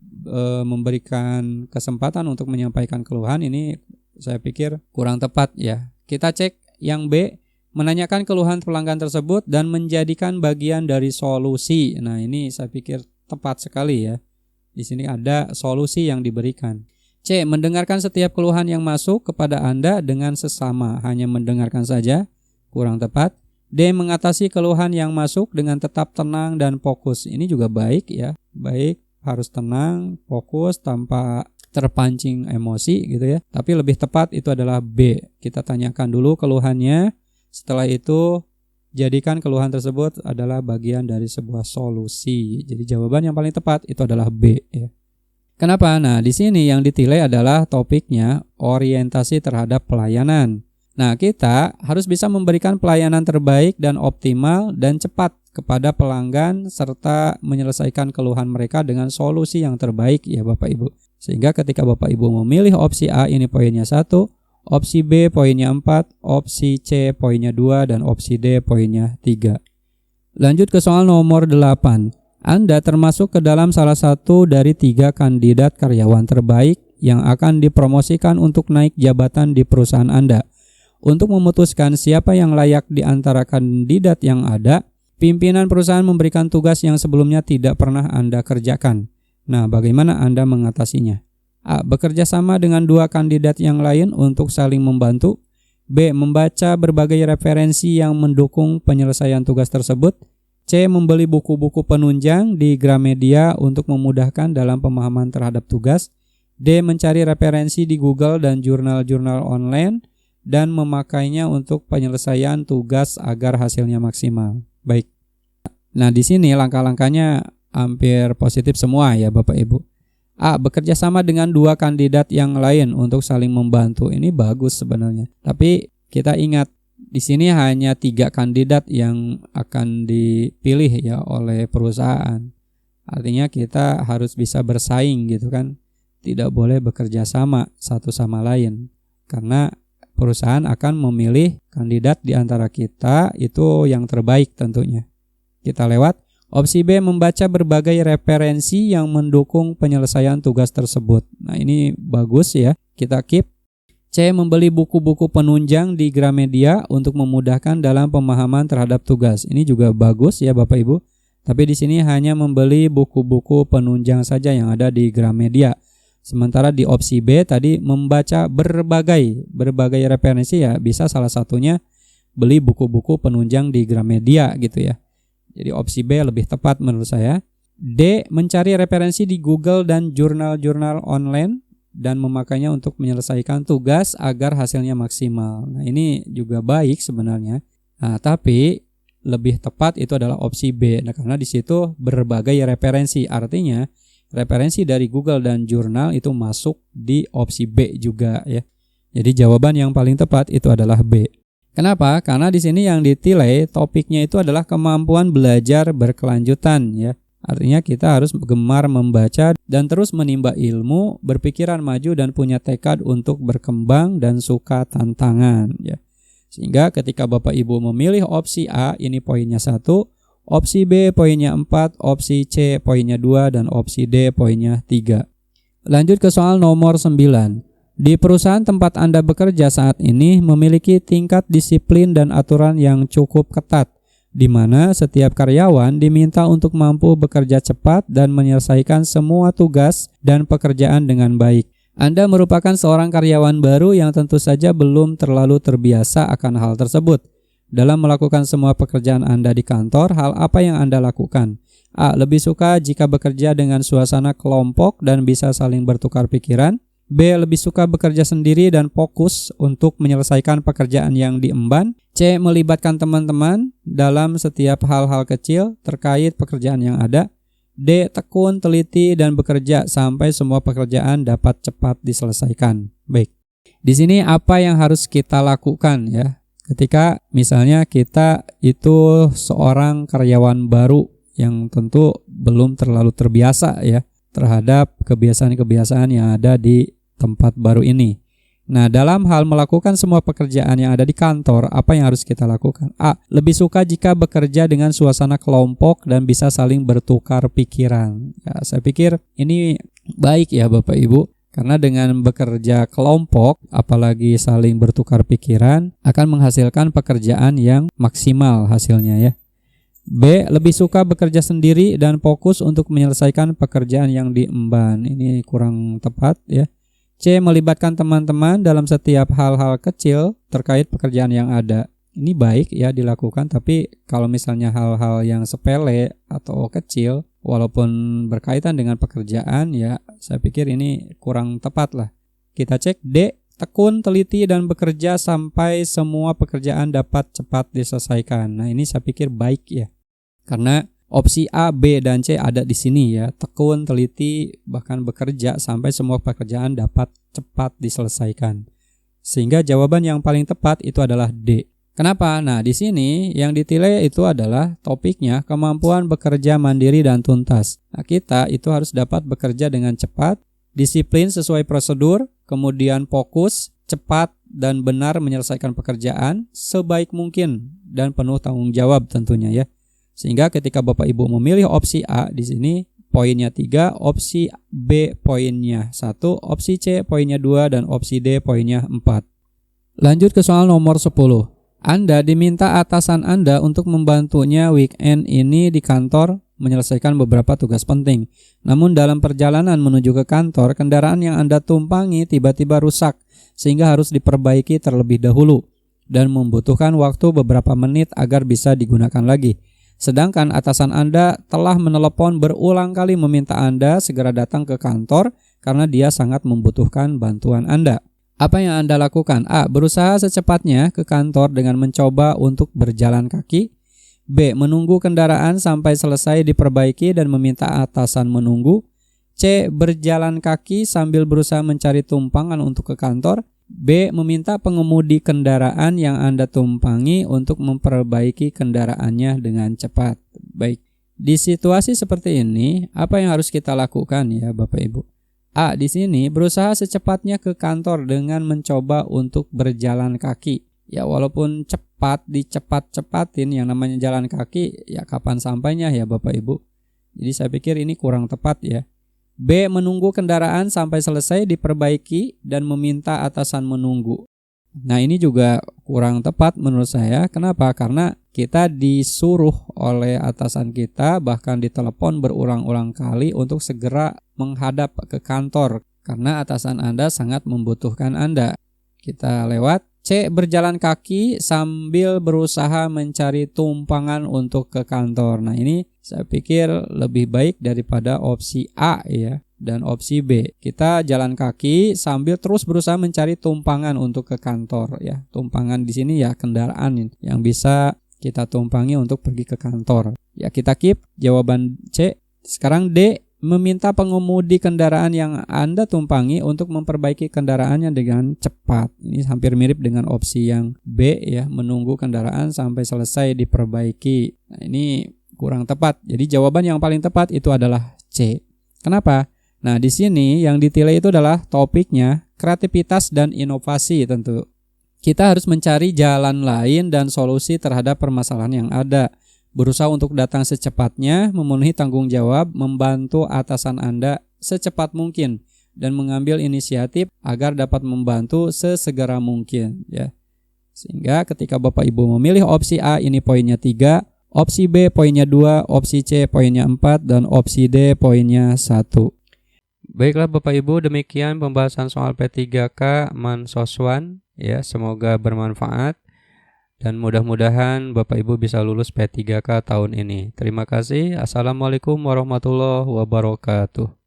memberikan kesempatan untuk menyampaikan keluhan, ini saya pikir kurang tepat ya. Kita cek yang B. Menanyakan keluhan pelanggan tersebut dan menjadikan bagian dari solusi. Nah, ini saya pikir tepat sekali ya. Di sini ada solusi yang diberikan. C. Mendengarkan setiap keluhan yang masuk kepada Anda dengan sesama. Hanya mendengarkan saja, kurang tepat. D. Mengatasi keluhan yang masuk dengan tetap tenang dan fokus. Ini juga baik ya. Baik, harus tenang, fokus tanpa terpancing emosi gitu ya. Tapi lebih tepat itu adalah B. Kita tanyakan dulu keluhannya. Setelah itu jadikan keluhan tersebut adalah bagian dari sebuah solusi. Jadi jawaban yang paling tepat itu adalah B ya. Kenapa? Nah, di sini yang ditilai adalah topiknya orientasi terhadap pelayanan. Nah, kita harus bisa memberikan pelayanan terbaik dan optimal dan cepat kepada pelanggan serta menyelesaikan keluhan mereka dengan solusi yang terbaik ya Bapak Ibu. Sehingga ketika Bapak Ibu memilih opsi A ini poinnya 1, opsi B poinnya 4, opsi C poinnya 2, dan opsi D poinnya 3. Lanjut ke soal nomor 8. Anda termasuk ke dalam salah satu dari 3 kandidat karyawan terbaik yang akan dipromosikan untuk naik jabatan di perusahaan Anda. Untuk memutuskan siapa yang layak di antara kandidat yang ada, pimpinan perusahaan memberikan tugas yang sebelumnya tidak pernah Anda kerjakan. Nah, bagaimana Anda mengatasinya? A. Bekerja sama dengan 2 kandidat yang lain untuk saling membantu. B. Membaca berbagai referensi yang mendukung penyelesaian tugas tersebut. C. Membeli buku-buku penunjang di Gramedia untuk memudahkan dalam pemahaman terhadap tugas. D. Mencari referensi di Google dan jurnal-jurnal online dan memakainya untuk penyelesaian tugas agar hasilnya maksimal. Baik. Nah, di sini langkah-langkahnya hampir positif semua ya Bapak Ibu. A. Bekerja sama dengan 2 kandidat yang lain untuk saling membantu. Ini bagus sebenarnya. Tapi kita ingat di sini hanya 3 kandidat yang akan dipilih ya oleh perusahaan. Artinya kita harus bisa bersaing gitu kan. Tidak boleh bekerja sama satu sama lain. Karena perusahaan akan memilih kandidat di antara kita itu yang terbaik tentunya. Kita lewat. Opsi B. Membaca berbagai referensi yang mendukung penyelesaian tugas tersebut. Nah, ini bagus ya. Kita keep. C. Membeli buku-buku penunjang di Gramedia untuk memudahkan dalam pemahaman terhadap tugas. Ini juga bagus ya Bapak Ibu. Tapi di sini hanya membeli buku-buku penunjang saja yang ada di Gramedia. Sementara di opsi B tadi membaca berbagai referensi ya, bisa salah satunya beli buku-buku penunjang di Gramedia gitu ya. Jadi opsi B lebih tepat menurut saya. D. Mencari referensi di Google dan jurnal-jurnal online dan memakainya untuk menyelesaikan tugas agar hasilnya maksimal. Nah, ini juga baik sebenarnya. Nah, tapi lebih tepat itu adalah opsi B. Nah, karena di situ berbagai referensi. Artinya referensi dari Google dan jurnal itu masuk di opsi B juga ya. Jadi jawaban yang paling tepat itu adalah B. Kenapa? Karena di sini yang ditilai topiknya itu adalah kemampuan belajar berkelanjutan ya. Artinya kita harus gemar membaca dan terus menimba ilmu, berpikiran maju dan punya tekad untuk berkembang dan suka tantangan ya. Sehingga ketika Bapak Ibu memilih opsi A, ini poinnya 1, opsi B poinnya 4, opsi C poinnya 2 dan opsi D poinnya 3. Lanjut ke soal nomor 9. Di perusahaan tempat Anda bekerja saat ini memiliki tingkat disiplin dan aturan yang cukup ketat, di mana setiap karyawan diminta untuk mampu bekerja cepat dan menyelesaikan semua tugas dan pekerjaan dengan baik. Anda merupakan seorang karyawan baru yang tentu saja belum terlalu terbiasa akan hal tersebut. Dalam melakukan semua pekerjaan Anda di kantor, hal apa yang Anda lakukan? A. Lebih suka jika bekerja dengan suasana kelompok dan bisa saling bertukar pikiran. B. Lebih suka bekerja sendiri dan fokus untuk menyelesaikan pekerjaan yang diemban. C. Melibatkan teman-teman dalam setiap hal-hal kecil terkait pekerjaan yang ada. D. Tekun, teliti, dan bekerja sampai semua pekerjaan dapat cepat diselesaikan. Baik, di sini apa yang harus kita lakukan ya? Ketika misalnya kita itu seorang karyawan baru yang tentu belum terlalu terbiasa ya terhadap kebiasaan-kebiasaan yang ada di tempat baru ini. Nah, dalam hal melakukan semua pekerjaan yang ada di kantor, apa yang harus kita lakukan? A. Lebih suka jika bekerja dengan suasana kelompok dan bisa saling bertukar pikiran. Ya, saya pikir ini baik ya Bapak Ibu, karena dengan bekerja kelompok, apalagi saling bertukar pikiran, akan menghasilkan pekerjaan yang maksimal hasilnya ya. B. Lebih suka bekerja sendiri dan fokus untuk menyelesaikan pekerjaan yang diemban. Ini kurang tepat ya. C. Melibatkan teman-teman dalam setiap hal-hal kecil terkait pekerjaan yang ada. Ini baik ya dilakukan, tapi kalau misalnya hal-hal yang sepele atau kecil walaupun berkaitan dengan pekerjaan ya saya pikir ini kurang tepat lah. Kita cek D. Tekun, teliti, dan bekerja sampai semua pekerjaan dapat cepat diselesaikan. Nah, ini saya pikir baik ya. Karena opsi A, B, dan C ada di sini ya. Tekun, teliti, bahkan bekerja sampai semua pekerjaan dapat cepat diselesaikan. Sehingga jawaban yang paling tepat itu adalah D. Kenapa? Nah, di sini yang ditilai itu adalah topiknya kemampuan bekerja mandiri dan tuntas. Nah, kita itu harus dapat bekerja dengan cepat, disiplin sesuai prosedur, kemudian fokus, cepat, dan benar menyelesaikan pekerjaan sebaik mungkin dan penuh tanggung jawab tentunya ya. Sehingga ketika Bapak Ibu memilih opsi A di sini poinnya 3, opsi B poinnya 1, opsi C poinnya 2, dan opsi D poinnya 4. Lanjut ke soal nomor 10. Anda diminta atasan Anda untuk membantunya weekend ini di kantor menyelesaikan beberapa tugas penting. Namun dalam perjalanan menuju ke kantor, kendaraan yang Anda tumpangi tiba-tiba rusak sehingga harus diperbaiki terlebih dahulu. dan membutuhkan waktu beberapa menit agar bisa digunakan lagi. Sedangkan atasan Anda telah menelepon berulang kali meminta Anda segera datang ke kantor karena dia sangat membutuhkan bantuan Anda. Apa yang Anda lakukan? A. Berusaha secepatnya ke kantor dengan mencoba untuk berjalan kaki. B. Menunggu kendaraan sampai selesai diperbaiki dan meminta atasan menunggu. C. Berjalan kaki sambil berusaha mencari tumpangan untuk ke kantor. B. Meminta pengemudi kendaraan yang Anda tumpangi untuk memperbaiki kendaraannya dengan cepat. Baik, di situasi seperti ini, apa yang harus kita lakukan ya Bapak Ibu? A. Di sini berusaha secepatnya ke kantor dengan mencoba untuk berjalan kaki. Ya walaupun cepat, dicepat-cepatin, yang namanya jalan kaki, ya kapan sampainya ya Bapak Ibu? Jadi saya pikir ini kurang tepat ya. B. Menunggu kendaraan sampai selesai diperbaiki dan meminta atasan menunggu. Nah ini juga kurang tepat menurut saya. Kenapa? Karena kita disuruh oleh atasan kita, bahkan ditelepon berulang-ulang kali untuk segera menghadap ke kantor karena atasan Anda sangat membutuhkan Anda. Kita lewat. C. Berjalan kaki sambil berusaha mencari tumpangan untuk ke kantor. Nah ini saya pikir lebih baik daripada opsi A ya dan opsi B. Kita jalan kaki sambil terus berusaha mencari tumpangan untuk ke kantor ya. Tumpangan di sini ya kendaraan yang bisa kita tumpangi untuk pergi ke kantor. Ya kita keep jawaban C. Sekarang D. Meminta pengemudi kendaraan yang Anda tumpangi untuk memperbaiki kendaraannya dengan cepat. Ini hampir mirip dengan opsi yang B ya, menunggu kendaraan sampai selesai diperbaiki. Nah, ini kurang tepat. Jadi jawaban yang paling tepat itu adalah C. Kenapa? Nah, di sini yang ditilai itu adalah topiknya kreativitas dan inovasi tentu. Kita harus mencari jalan lain dan solusi terhadap permasalahan yang ada. Berusaha untuk datang secepatnya, memenuhi tanggung jawab, membantu atasan Anda secepat mungkin dan mengambil inisiatif agar dapat membantu sesegera mungkin ya. Sehingga ketika Bapak Ibu memilih opsi A ini poinnya 3, opsi B poinnya 2, opsi C poinnya 4 dan opsi D poinnya 1. Baiklah Bapak Ibu, demikian pembahasan soal P3K Mansoswan ya, semoga bermanfaat. Dan mudah-mudahan Bapak Ibu bisa lulus P3K tahun ini. Terima kasih. Assalamualaikum warahmatullahi wabarakatuh.